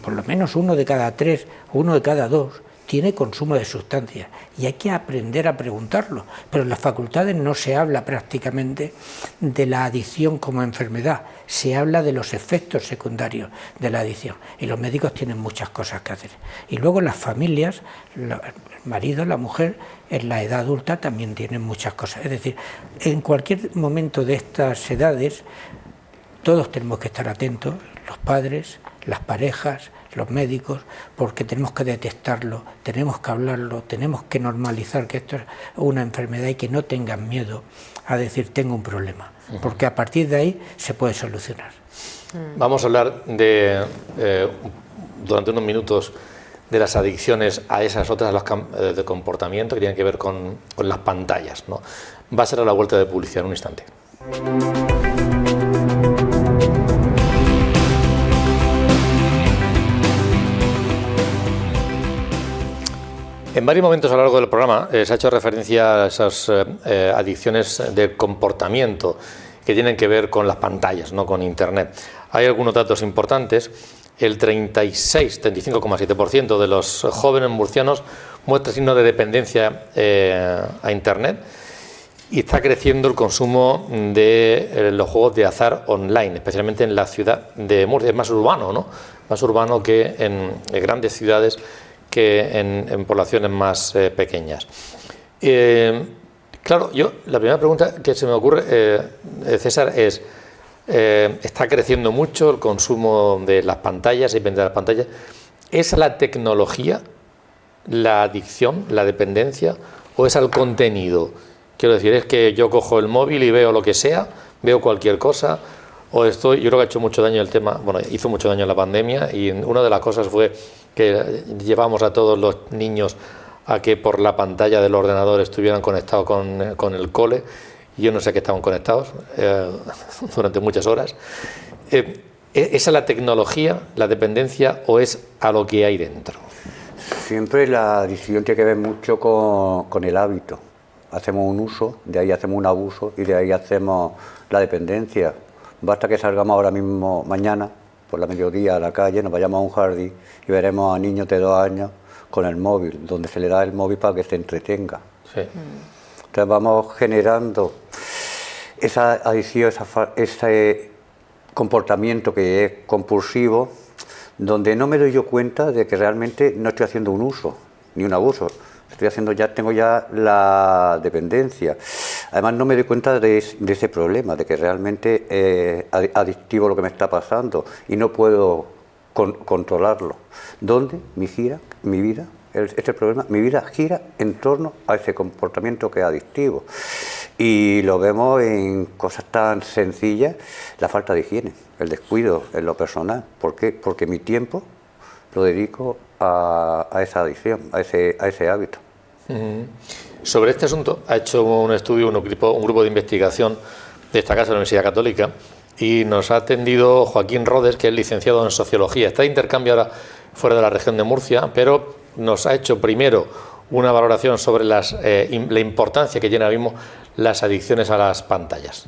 por lo menos 1 de cada 3, 1 de cada 2, tiene consumo de sustancias y hay que aprender a preguntarlo, pero en las facultades no se habla prácticamente de la adicción como enfermedad, se habla de los efectos secundarios de la adicción y los médicos tienen muchas cosas que hacer. Y luego las familias, el marido, la mujer, en la edad adulta también tienen muchas cosas. Es decir, en cualquier momento de estas edades todos tenemos que estar atentos, los padres, las parejas, los médicos, porque tenemos que detectarlo, tenemos que hablarlo, tenemos que normalizar que esto es una enfermedad y que no tengan miedo a decir tengo un problema, porque a partir de ahí se puede solucionar. Vamos a hablar durante unos minutos de las adicciones a esas otras de comportamiento que tienen que ver con las pantallas, ¿no? Va a ser a la vuelta de publicidad en un instante. En varios momentos a lo largo del programa se ha hecho referencia a esas adicciones de comportamiento que tienen que ver con las pantallas, no con Internet. Hay algunos datos importantes. El 35,7% de los jóvenes murcianos muestra signos de dependencia a Internet y está creciendo el consumo de los juegos de azar online, especialmente en la ciudad de Murcia. Es más urbano, ¿no? Más urbano que en grandes ciudades, que en poblaciones más pequeñas. Claro, la primera pregunta que se me ocurre, César, es, está creciendo mucho el consumo de las pantallas y de las pantallas. ¿Es la tecnología la adicción, la dependencia, o es al contenido? Quiero decir, es que yo cojo el móvil y veo lo que sea, veo cualquier cosa, yo creo que ha hecho mucho daño el tema, bueno, hizo mucho daño la pandemia, y una de las cosas fue que llevamos a todos los niños a que por la pantalla del ordenador estuvieran conectados con el cole. Yo no sé a qué estaban conectados durante muchas horas. ¿Esa es la tecnología, la dependencia, o es a lo que hay dentro? Siempre la adicción tiene que ver mucho con el hábito. Hacemos un uso, de ahí hacemos un abuso y de ahí hacemos la dependencia. Basta que salgamos ahora mismo, mañana, por la mediodía a la calle, nos vayamos a un jardín y veremos a niños de 2 años con el móvil, donde se le da el móvil para que se entretenga. Sí. Entonces vamos generando esa adicción, ese comportamiento que es compulsivo, donde no me doy yo cuenta de que realmente no estoy haciendo un uso, ni un abuso. Tengo ya la dependencia. Además no me doy cuenta de ese problema, de que realmente es adictivo lo que me está pasando y no puedo controlarlo. ¿Dónde mi vida? Este es el problema. Mi vida gira en torno a ese comportamiento que es adictivo. Y lo vemos en cosas tan sencillas, la falta de higiene, el descuido en lo personal. ¿Por qué? Porque mi tiempo lo dedico a esa adicción, a ese hábito. Sobre este asunto ha hecho un estudio un grupo de investigación de esta casa de la Universidad Católica, y nos ha atendido Joaquín Rodes, que es licenciado en Sociología. Está de intercambio ahora fuera de la región de Murcia, pero nos ha hecho primero una valoración sobre la importancia que tienen ahora mismo las adicciones a las pantallas.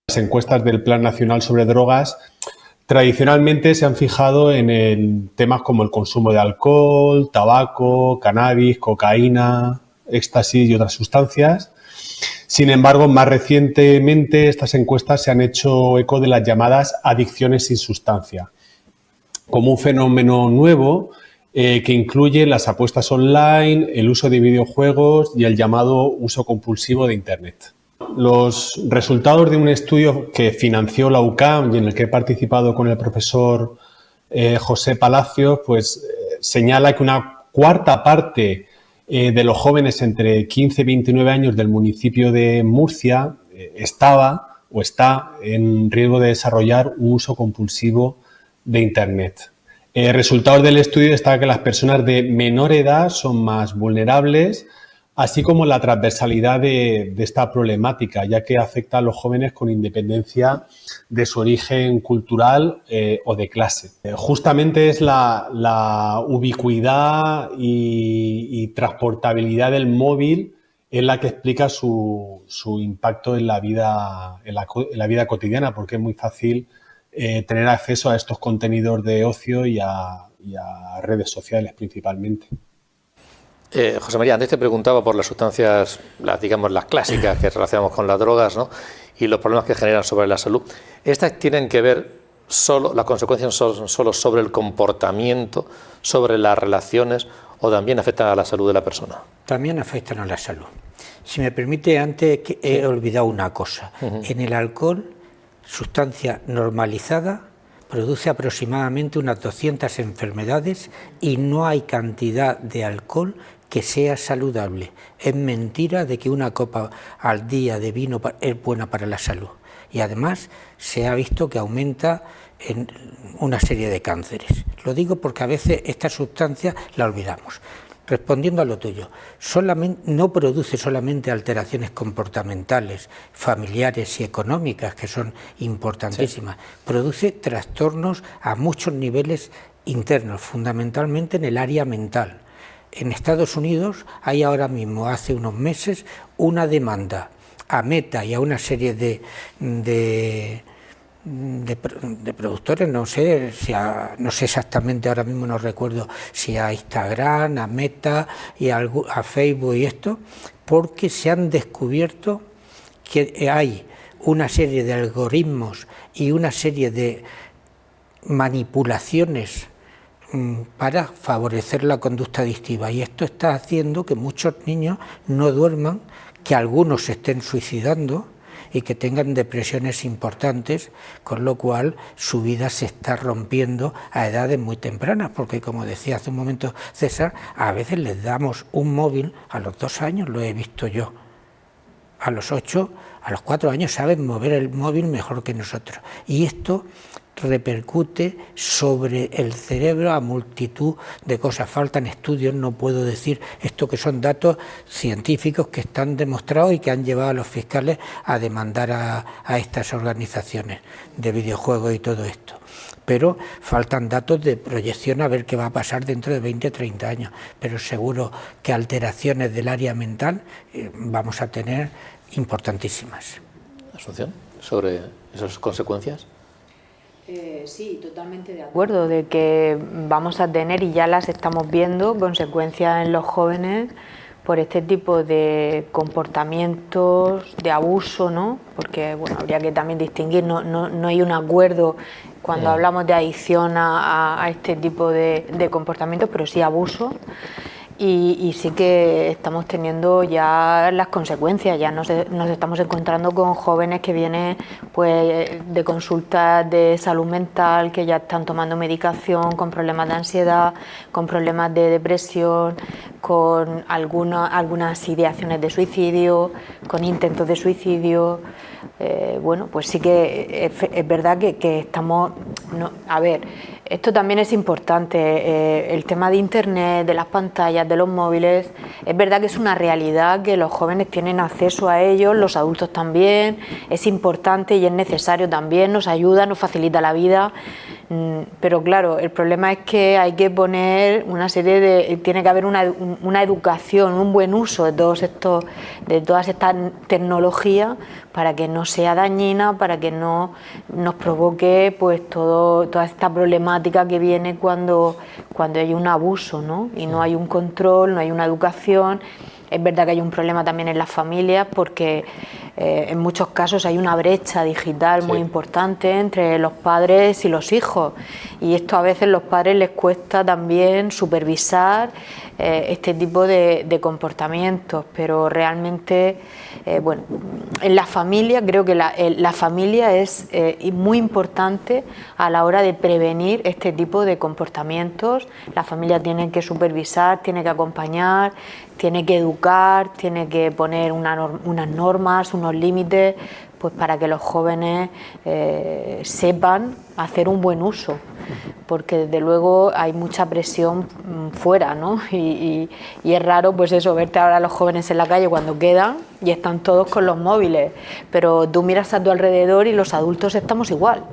Las encuestas del Plan Nacional sobre Drogas tradicionalmente se han fijado en temas como el consumo de alcohol, tabaco, cannabis, cocaína, éxtasis y otras sustancias. Sin embargo, más recientemente estas encuestas se han hecho eco de las llamadas adicciones sin sustancia, como un fenómeno nuevo que incluye las apuestas online, el uso de videojuegos y el llamado uso compulsivo de Internet. Los resultados de un estudio que financió la UCAM y en el que he participado con el profesor José Palacios, pues señala que una cuarta parte de los jóvenes entre 15 y 29 años del municipio de Murcia estaba o está en riesgo de desarrollar un uso compulsivo de Internet. Resultados del estudio destacan que las personas de menor edad son más vulnerables, así como la transversalidad de esta problemática, ya que afecta a los jóvenes con independencia de su origen cultural o de clase. Justamente es la ubicuidad y transportabilidad del móvil es la que explica su impacto en la vida cotidiana, porque es muy fácil tener acceso a estos contenidos de ocio y a redes sociales principalmente. José María, antes te preguntaba por las sustancias, las clásicas que relacionamos con las drogas, ¿no? Y los problemas que generan sobre la salud. ¿Estas tienen que ver las consecuencias son solo sobre el comportamiento, sobre las relaciones, o también afectan a la salud de la persona? También afectan a la salud. Si me permite, antes que he olvidado una cosa. En el alcohol, sustancia normalizada, produce aproximadamente unas 200 enfermedades y no hay cantidad de alcohol que sea saludable. Es mentira de que una copa al día de vino es buena para la salud. Y además se ha visto que aumenta en una serie de cánceres. Lo digo porque a veces esta sustancia la olvidamos. Respondiendo a lo tuyo, no produce solamente alteraciones comportamentales, familiares y económicas, que son importantísimas, sí. Produce trastornos a muchos niveles internos, fundamentalmente en el área mental. En Estados Unidos hay ahora mismo, hace unos meses, una demanda a Meta y a una serie de productores, no sé exactamente, ahora mismo no recuerdo si a Instagram, a Meta y a Facebook y esto, porque se han descubierto que hay una serie de algoritmos y una serie de manipulaciones para favorecer la conducta adictiva, y esto está haciendo que muchos niños no duerman, que algunos se estén suicidando y que tengan depresiones importantes, con lo cual su vida se está rompiendo a edades muy tempranas, porque como decía hace un momento César, a veces les damos un móvil a los 2 años, lo he visto yo, a los 8, a los 4 años saben mover el móvil mejor que nosotros, y esto repercute sobre el cerebro a multitud de cosas. Faltan estudios, no puedo decir esto, que son datos científicos que están demostrados y que han llevado a los fiscales a demandar a estas organizaciones de videojuegos y todo esto. Pero faltan datos de proyección a ver qué va a pasar dentro de 20 o 30 años. Pero seguro que alteraciones del área mental vamos a tener importantísimas. Asunción, sobre esas consecuencias. Sí, totalmente de acuerdo, de que vamos a tener, y ya las estamos viendo, consecuencias en los jóvenes por este tipo de comportamientos de abuso, ¿no? Porque bueno, habría que también distinguir, no hay un acuerdo cuando hablamos de adicción a este tipo de comportamientos, pero sí abuso. Y sí que estamos teniendo ya las consecuencias, ya nos estamos encontrando con jóvenes que vienen pues de consultas de salud mental, que ya están tomando medicación, con problemas de ansiedad, con problemas de depresión, con algunas ideaciones de suicidio, con intentos de suicidio. Bueno, pues sí que es verdad que estamos... a ver, esto también es importante, el tema de Internet, de las pantallas, de los móviles, es verdad que es una realidad que los jóvenes tienen acceso a ellos, los adultos también, es importante y es necesario también, nos ayuda, nos facilita la vida, pero claro, el problema es que hay que poner una serie tiene que haber una educación, un buen uso de todas estas tecnologías para que no sea dañina, para que no nos provoque pues toda esta problemática que viene cuando hay un abuso, ¿no? Y no hay un control, no hay una educación, Es verdad que hay un problema también en las familias porque en muchos casos hay una brecha digital muy importante entre los padres y los hijos, y esto a veces a los padres les cuesta también supervisar este tipo de comportamientos, pero realmente bueno, en la familia creo que la familia es muy importante a la hora de prevenir este tipo de comportamientos. La familia tiene que supervisar, tiene que acompañar, tiene que educar, tiene que poner unas normas, unos límites, pues para que los jóvenes sepan hacer un buen uso, porque desde luego hay mucha presión fuera, ¿no? Y es raro, pues eso, verte ahora a los jóvenes en la calle cuando quedan y están todos con los móviles, pero tú miras a tu alrededor y los adultos estamos igual,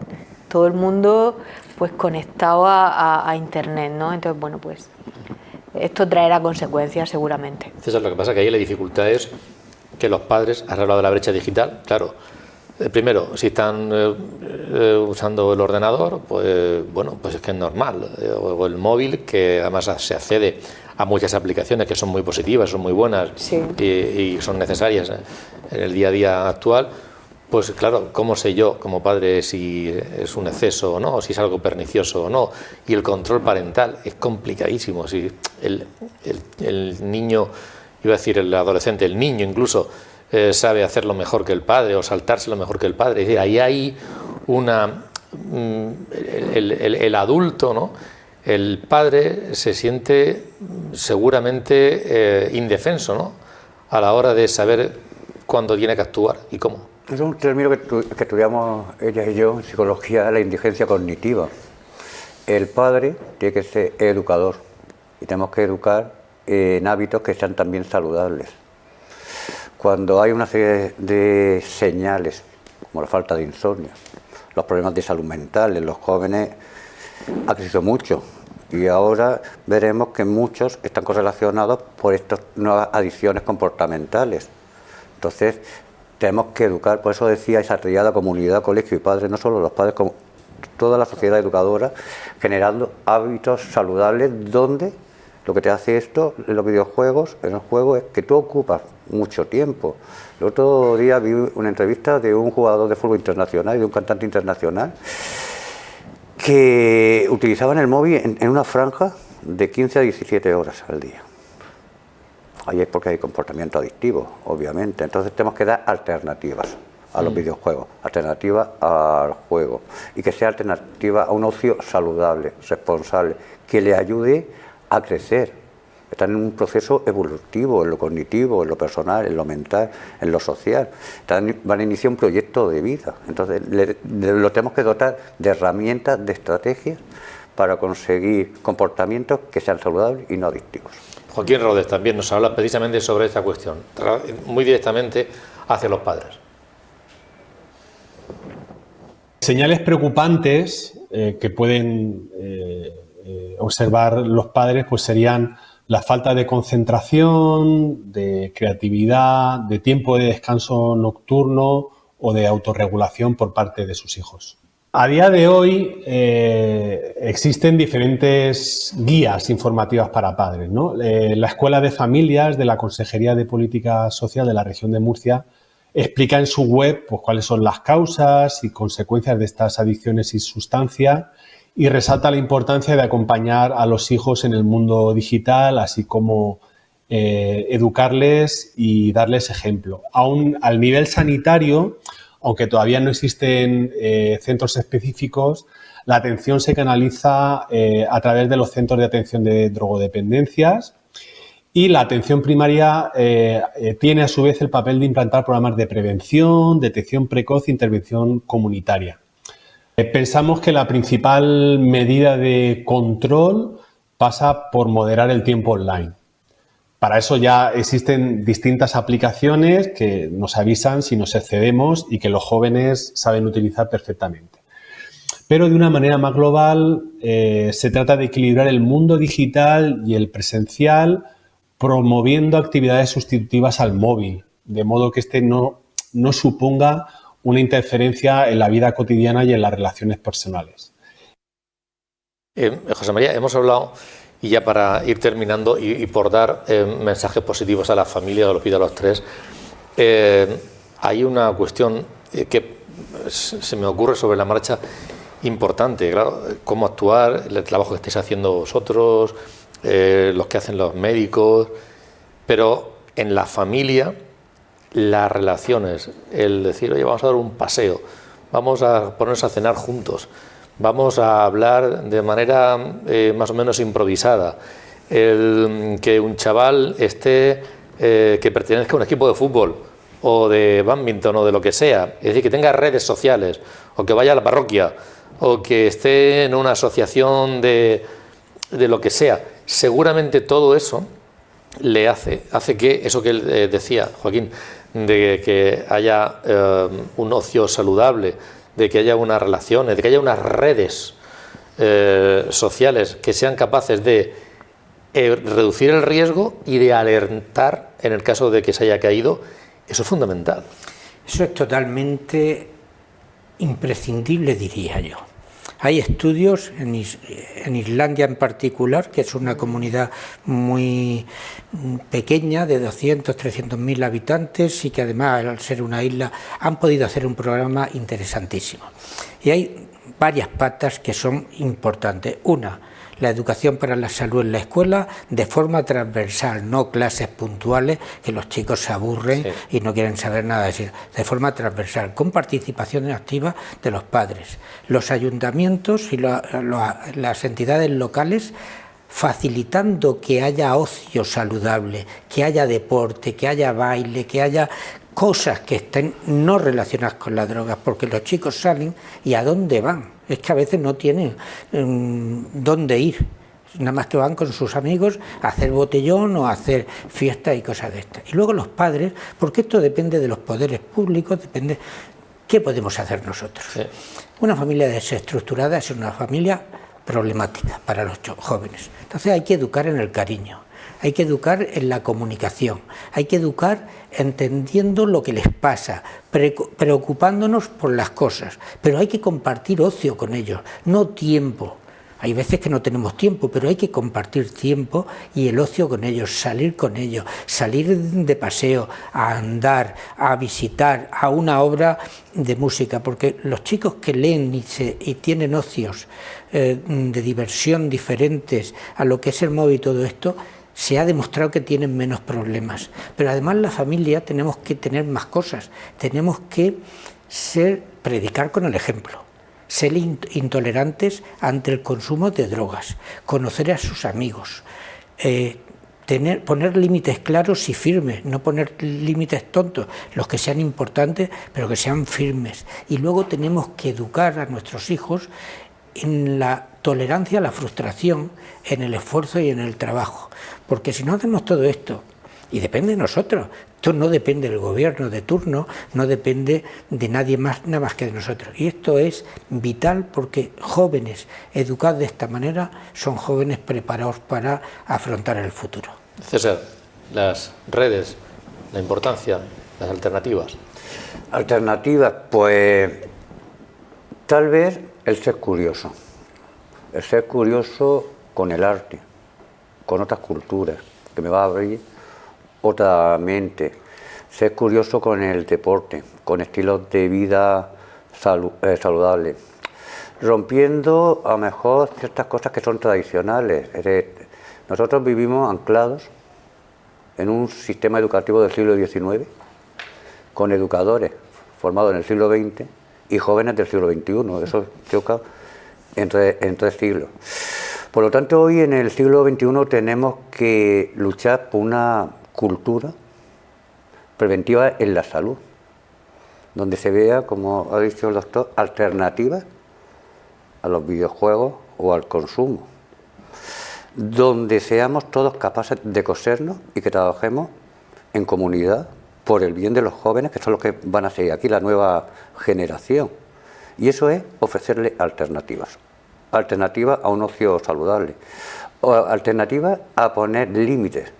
todo el mundo pues conectado a internet, ¿no? Entonces, bueno, pues esto traerá consecuencias seguramente. César, lo que pasa es que ahí la dificultad es que los padres, has hablado de la brecha digital, claro. Primero, si están usando el ordenador, pues bueno, pues es que es normal. O el móvil, que además se accede a muchas aplicaciones que son muy positivas, son muy buenas y son necesarias en el día a día actual. Pues claro, ¿cómo sé yo como padre si es un exceso o no, o si es algo pernicioso o no? Y el control parental es complicadísimo. Si el niño, iba a decir el adolescente, el niño incluso, sabe hacerlo mejor que el padre o saltárselo mejor que el padre. Es decir, ahí hay el adulto, ¿no? El padre se siente seguramente indefenso, ¿no? A la hora de saber cuándo tiene que actuar y cómo. Es un término que estudiamos ella y yo en psicología, la indigencia cognitiva. El padre tiene que ser educador y tenemos que educar en hábitos que sean también saludables. Cuando hay una serie de señales, como la falta de insomnio, los problemas de salud mental en los jóvenes ha crecido mucho, y ahora veremos que muchos están correlacionados por estas nuevas adicciones comportamentales. Entonces, tenemos que educar, por eso decía esa triada comunidad, colegio y padres, no solo los padres, como toda la sociedad educadora, generando hábitos saludables donde lo que te hace esto en los videojuegos, en los juegos, es que tú ocupas mucho tiempo. El otro día vi una entrevista de un jugador de fútbol internacional y de un cantante internacional que utilizaban el móvil en una franja de 15 a 17 horas al día. Ahí es porque hay comportamiento adictivo, obviamente. Entonces tenemos que dar alternativas a los videojuegos, alternativa al juego, y que sea alternativa a un ocio saludable, responsable, que le ayude a crecer. Están en un proceso evolutivo, en lo cognitivo, en lo personal, en lo mental, en lo social. Van a iniciar un proyecto de vida. Entonces lo tenemos que dotar de herramientas, de estrategias para conseguir comportamientos que sean saludables y no adictivos. Joaquín Rodés también nos habla precisamente sobre esta cuestión, muy directamente hacia los padres. Señales preocupantes que pueden observar los padres pues serían la falta de concentración, de creatividad, de tiempo de descanso nocturno o de autorregulación por parte de sus hijos. A día de hoy existen diferentes guías informativas para padres, ¿no? La Escuela de Familias de la Consejería de Política Social de la región de Murcia explica en su web pues, cuáles son las causas y consecuencias de estas adicciones y sustancias, y resalta la importancia de acompañar a los hijos en el mundo digital, así como educarles y darles ejemplo. Aún al nivel sanitario, aunque todavía no existen centros específicos, la atención se canaliza a través de los centros de atención de drogodependencias, y la atención primaria tiene a su vez el papel de implantar programas de prevención, detección precoz e intervención comunitaria. Pensamos que la principal medida de control pasa por moderar el tiempo online. Para eso ya existen distintas aplicaciones que nos avisan si nos excedemos y que los jóvenes saben utilizar perfectamente. Pero de una manera más global se trata de equilibrar el mundo digital y el presencial, promoviendo actividades sustitutivas al móvil, de modo que este no suponga una interferencia en la vida cotidiana y en las relaciones personales. José María, hemos hablado Y ya para ir terminando y por dar mensajes positivos a la familia, lo pido a los tres, hay una cuestión que se me ocurre sobre la marcha importante, claro, cómo actuar, el trabajo que estáis haciendo vosotros, los que hacen los médicos, pero en la familia las relaciones, el decir, oye, vamos a dar un paseo, vamos a ponernos a cenar juntos, vamos a hablar de manera más o menos improvisada, el que un chaval esté, que pertenezca a un equipo de fútbol o de bádminton o de lo que sea, es decir, que tenga redes sociales o que vaya a la parroquia o que esté en una asociación de lo que sea, seguramente todo eso le hace que eso que él decía, Joaquín, de que haya un ocio saludable, de que haya unas relaciones, de que haya unas redes sociales que sean capaces de reducir el riesgo y de alertar en el caso de que se haya caído, eso es fundamental. Eso es totalmente imprescindible, diría yo. Hay estudios en Islandia en particular, que es una comunidad muy pequeña, de 200, 300.000 habitantes, y que además, al ser una isla, han podido hacer un programa interesantísimo. Y hay varias patas que son importantes. Una, la educación para la salud en la escuela de forma transversal, no clases puntuales que los chicos se aburren y no quieren saber nada de eso, de forma transversal, con participación activa de los padres. Los ayuntamientos y las entidades locales facilitando que haya ocio saludable, que haya deporte, que haya baile, que haya cosas que estén no relacionadas con las drogas, porque los chicos salen y ¿a dónde van? Es que a veces no tienen dónde ir, nada más que van con sus amigos a hacer botellón o a hacer fiestas y cosas de estas. Y luego los padres, porque esto depende de los poderes públicos, depende qué podemos hacer nosotros. Sí. Una familia desestructurada es una familia problemática para los jóvenes. Entonces hay que educar en el cariño, hay que educar en la comunicación, hay que educar entendiendo lo que les pasa, preocupándonos por las cosas, pero hay que compartir ocio con ellos, no tiempo. Hay veces que no tenemos tiempo, pero hay que compartir tiempo y el ocio con ellos, salir con ellos, salir de paseo, a andar, a visitar, a una obra de música, porque los chicos que leen y tienen ocios de diversión diferentes a lo que es el móvil y todo esto, se ha demostrado que tienen menos problemas. Pero además la familia tenemos que tener más cosas, tenemos que predicar con el ejemplo, ser intolerantes ante el consumo de drogas, conocer a sus amigos, poner límites claros y firmes, no poner límites tontos, los que sean importantes pero que sean firmes. Y luego tenemos que educar a nuestros hijos en la tolerancia a la frustración, en el esfuerzo y en el trabajo, porque si no hacemos todo esto, y depende de nosotros, esto no depende del gobierno de turno, no depende de nadie más, nada más que de nosotros, y esto es vital porque jóvenes educados de esta manera son jóvenes preparados para afrontar el futuro. César, las redes, la importancia, las alternativas. Alternativas, pues tal vez el ser curioso con el arte, con otras culturas, que me va a abrir otra mente, ser curioso con el deporte, con estilos de vida saludables, rompiendo a lo mejor ciertas cosas que son tradicionales. Nosotros vivimos anclados en un sistema educativo del siglo XIX, con educadores formados en el siglo XX y jóvenes del siglo XXI, eso choca en tres siglos. Por lo tanto, hoy en el siglo XXI tenemos que luchar por una cultura preventiva en la salud, donde se vea, como ha dicho el doctor, alternativas a los videojuegos o al consumo, donde seamos todos capaces de cosernos y que trabajemos en comunidad por el bien de los jóvenes, que son los que van a seguir aquí, la nueva generación. Y eso es ofrecerle alternativas a un ocio saludable, o alternativas a poner límites,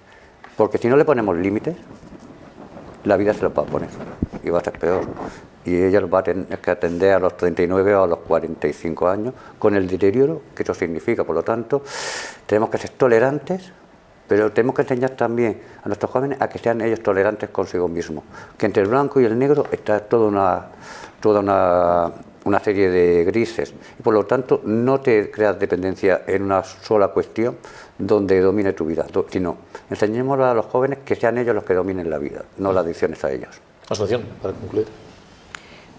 porque si no le ponemos límites, la vida se los va a poner y va a ser peor. y ella va a tener que atender a los 39 o a los 45 años con el deterioro que eso significa. Por lo tanto, tenemos que ser tolerantes, pero tenemos que enseñar también a nuestros jóvenes a que sean ellos tolerantes consigo mismos, que entre el blanco y el negro está toda una serie de grises, y por lo tanto no te creas dependencia en una sola cuestión donde domine tu vida, sino enseñémosle a los jóvenes que sean ellos los que dominen la vida, no las adicciones a ellos. Asunción, para concluir.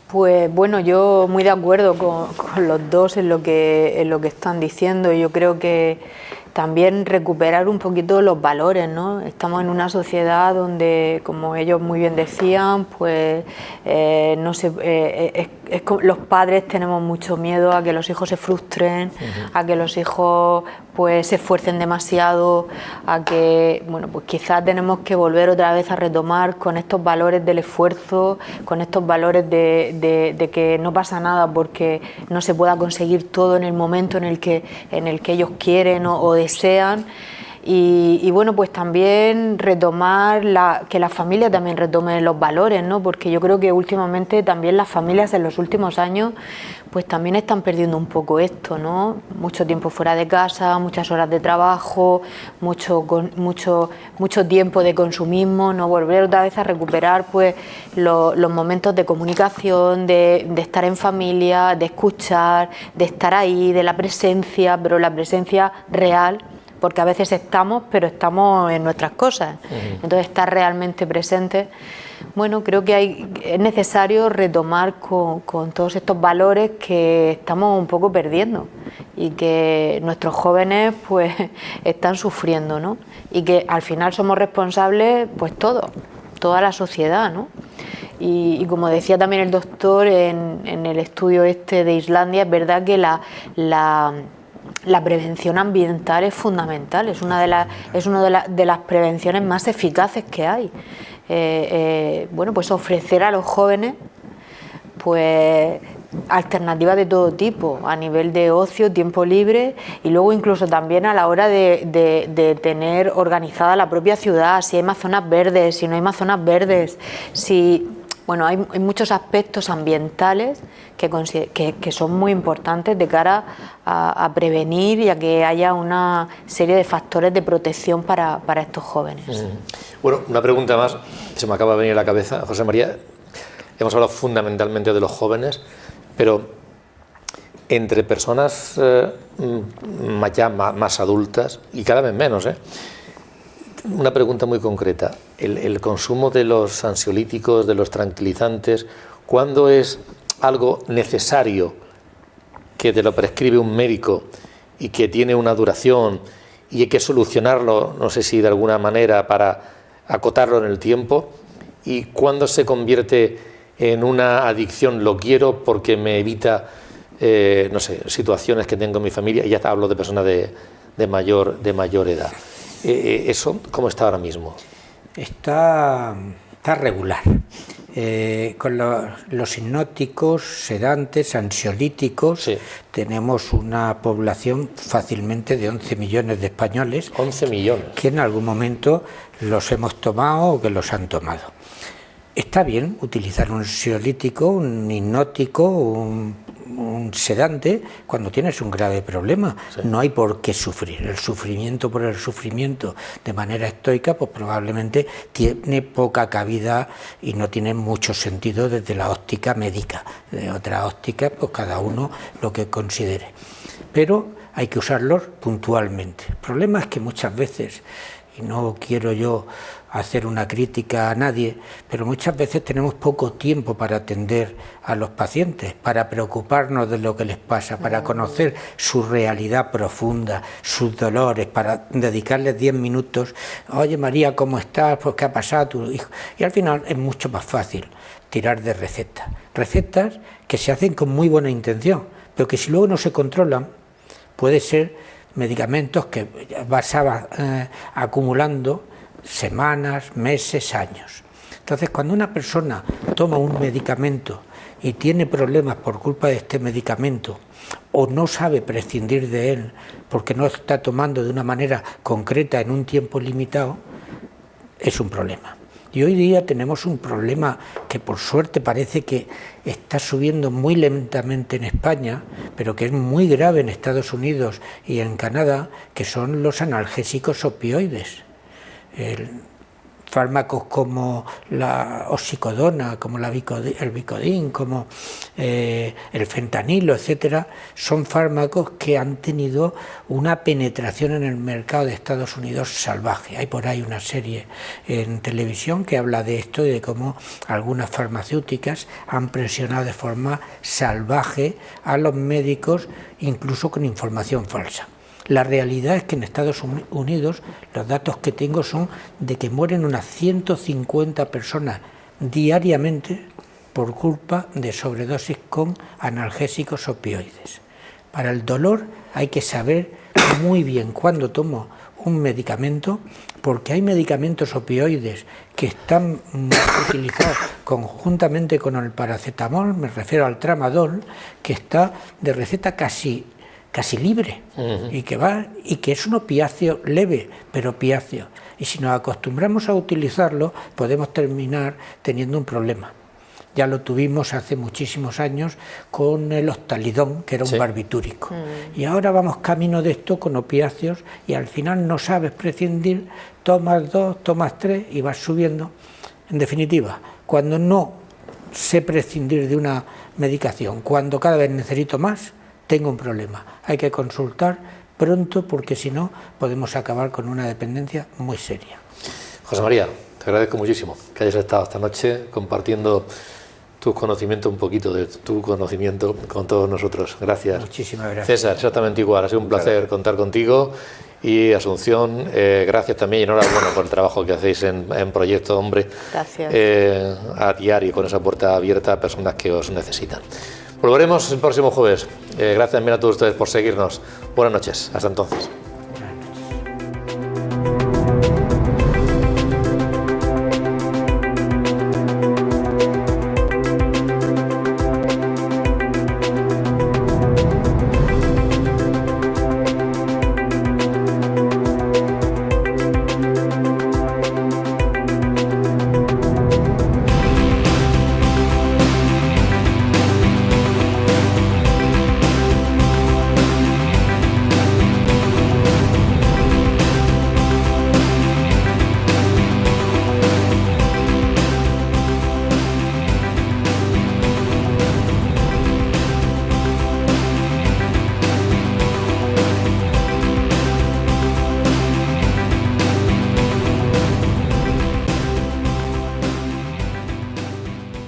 Pues bueno, yo muy de acuerdo con los dos en lo que están diciendo. Yo creo que también recuperar un poquito los valores, ¿no? Estamos en una sociedad donde, como ellos muy bien decían, pues los padres tenemos mucho miedo a que los hijos se frustren, a que los hijos pues se esfuercen demasiado, a que, bueno, pues quizás tenemos que volver otra vez a retomar con estos valores del esfuerzo, con estos valores de que no pasa nada porque no se pueda conseguir todo en el momento en el que ellos quieren o desean. Y bueno, pues también retomar que la familia también retome los valores, ¿no? Porque yo creo que últimamente también las familias en los últimos años pues también están perdiendo un poco esto, ¿no? Mucho tiempo fuera de casa, muchas horas de trabajo, mucho tiempo de consumismo, ¿no? Volver otra vez a recuperar pues los momentos de comunicación, de estar en familia, de escuchar, de estar ahí, de la presencia, pero la presencia real, porque a veces estamos, pero estamos en nuestras cosas. Entonces, estar realmente presente. Bueno, creo que es necesario retomar con todos estos valores que estamos un poco perdiendo y que nuestros jóvenes pues están sufriendo, ¿no? Y que al final somos responsables pues toda la sociedad, ¿no? Y como decía también el doctor en el estudio este de Islandia, es verdad que la prevención ambiental es fundamental, es una de las prevenciones más eficaces que hay. Bueno, pues ofrecer a los jóvenes pues alternativas de todo tipo, a nivel de ocio, tiempo libre, y luego incluso también a la hora de tener organizada la propia ciudad, si hay más zonas verdes, si no hay más zonas verdes, bueno, hay muchos aspectos ambientales que son muy importantes de cara a prevenir y a que haya una serie de factores de protección para estos jóvenes. Bueno, una pregunta más, se me acaba de venir a la cabeza, José María. Hemos hablado fundamentalmente de los jóvenes, pero entre personas ya más adultas, y cada vez menos, una pregunta muy concreta. El consumo de los ansiolíticos, de los tranquilizantes, ¿cuándo es algo necesario que te lo prescribe un médico y que tiene una duración y hay que solucionarlo, no sé si de alguna manera para acotarlo en el tiempo? ¿Y cuándo se convierte en una adicción? Lo quiero porque me evita, no sé, situaciones que tengo en mi familia, y ya hablo de personas de mayor edad. ¿Eso cómo está ahora mismo? Está regular. Con los hipnóticos, sedantes, ansiolíticos, sí. Tenemos una población fácilmente de 11 millones de españoles. 11 millones. Que en algún momento los hemos tomado o que los han tomado. Está bien utilizar un ansiolítico, un hipnótico, un sedante cuando tienes un grave problema. Sí. No hay por qué sufrir. El sufrimiento por el sufrimiento de manera estoica pues probablemente tiene poca cabida y no tiene mucho sentido desde la óptica médica. De otra óptica pues cada uno lo que considere. Pero hay que usarlos puntualmente. El problema es que muchas veces, y no quiero yo hacer una crítica a nadie, pero muchas veces tenemos poco tiempo para atender a los pacientes, para preocuparnos de lo que les pasa, para conocer su realidad profunda, sus dolores, para dedicarles 10 minutos, oye María, ¿cómo estás? Pues ¿qué ha pasado a tu hijo? Y al final es mucho más fácil tirar de recetas que se hacen con muy buena intención, pero que si luego no se controlan, puede ser medicamentos que vas acumulando semanas, meses, años. Entonces, cuando una persona toma un medicamento y tiene problemas por culpa de este medicamento o no sabe prescindir de él porque no está tomando de una manera concreta en un tiempo limitado, es un problema. Y hoy día tenemos un problema que por suerte parece que está subiendo muy lentamente en España, pero que es muy grave en Estados Unidos y en Canadá, que son los analgésicos opioides. Fármacos como la oxicodona, como el Vicodin, como el fentanilo, etcétera, son fármacos que han tenido una penetración en el mercado de Estados Unidos salvaje. Hay por ahí una serie en televisión que habla de esto y de cómo algunas farmacéuticas han presionado de forma salvaje a los médicos, incluso con información falsa. La realidad es que en Estados Unidos los datos que tengo son de que mueren unas 150 personas diariamente por culpa de sobredosis con analgésicos opioides. Para el dolor hay que saber muy bien cuándo tomo un medicamento, porque hay medicamentos opioides que están utilizados conjuntamente con el paracetamol, me refiero al tramadol, que está de receta casi libre, y que es un opiáceo leve, pero opiáceo. Y si nos acostumbramos a utilizarlo, podemos terminar teniendo un problema. Ya lo tuvimos hace muchísimos años con el Octalidón, que era un barbitúrico. Y ahora vamos camino de esto con opiáceos y al final no sabes prescindir, tomas 2, tomas 3 y vas subiendo. En definitiva, cuando no sé prescindir de una medicación, cuando cada vez necesito más, tengo un problema. Hay que consultar pronto porque si no podemos acabar con una dependencia muy seria. José María, te agradezco muchísimo que hayas estado esta noche compartiendo tus conocimientos, un poquito de tu conocimiento con todos nosotros. Gracias. Muchísimas gracias. César, exactamente igual. Ha sido un placer contar contigo. Y Asunción, gracias también y enhorabuena por el trabajo que hacéis en Proyecto Hombre. Gracias. A diario, con esa puerta abierta a personas que os necesitan. Volveremos el próximo jueves. Gracias también a todos ustedes por seguirnos. Buenas noches. Hasta entonces.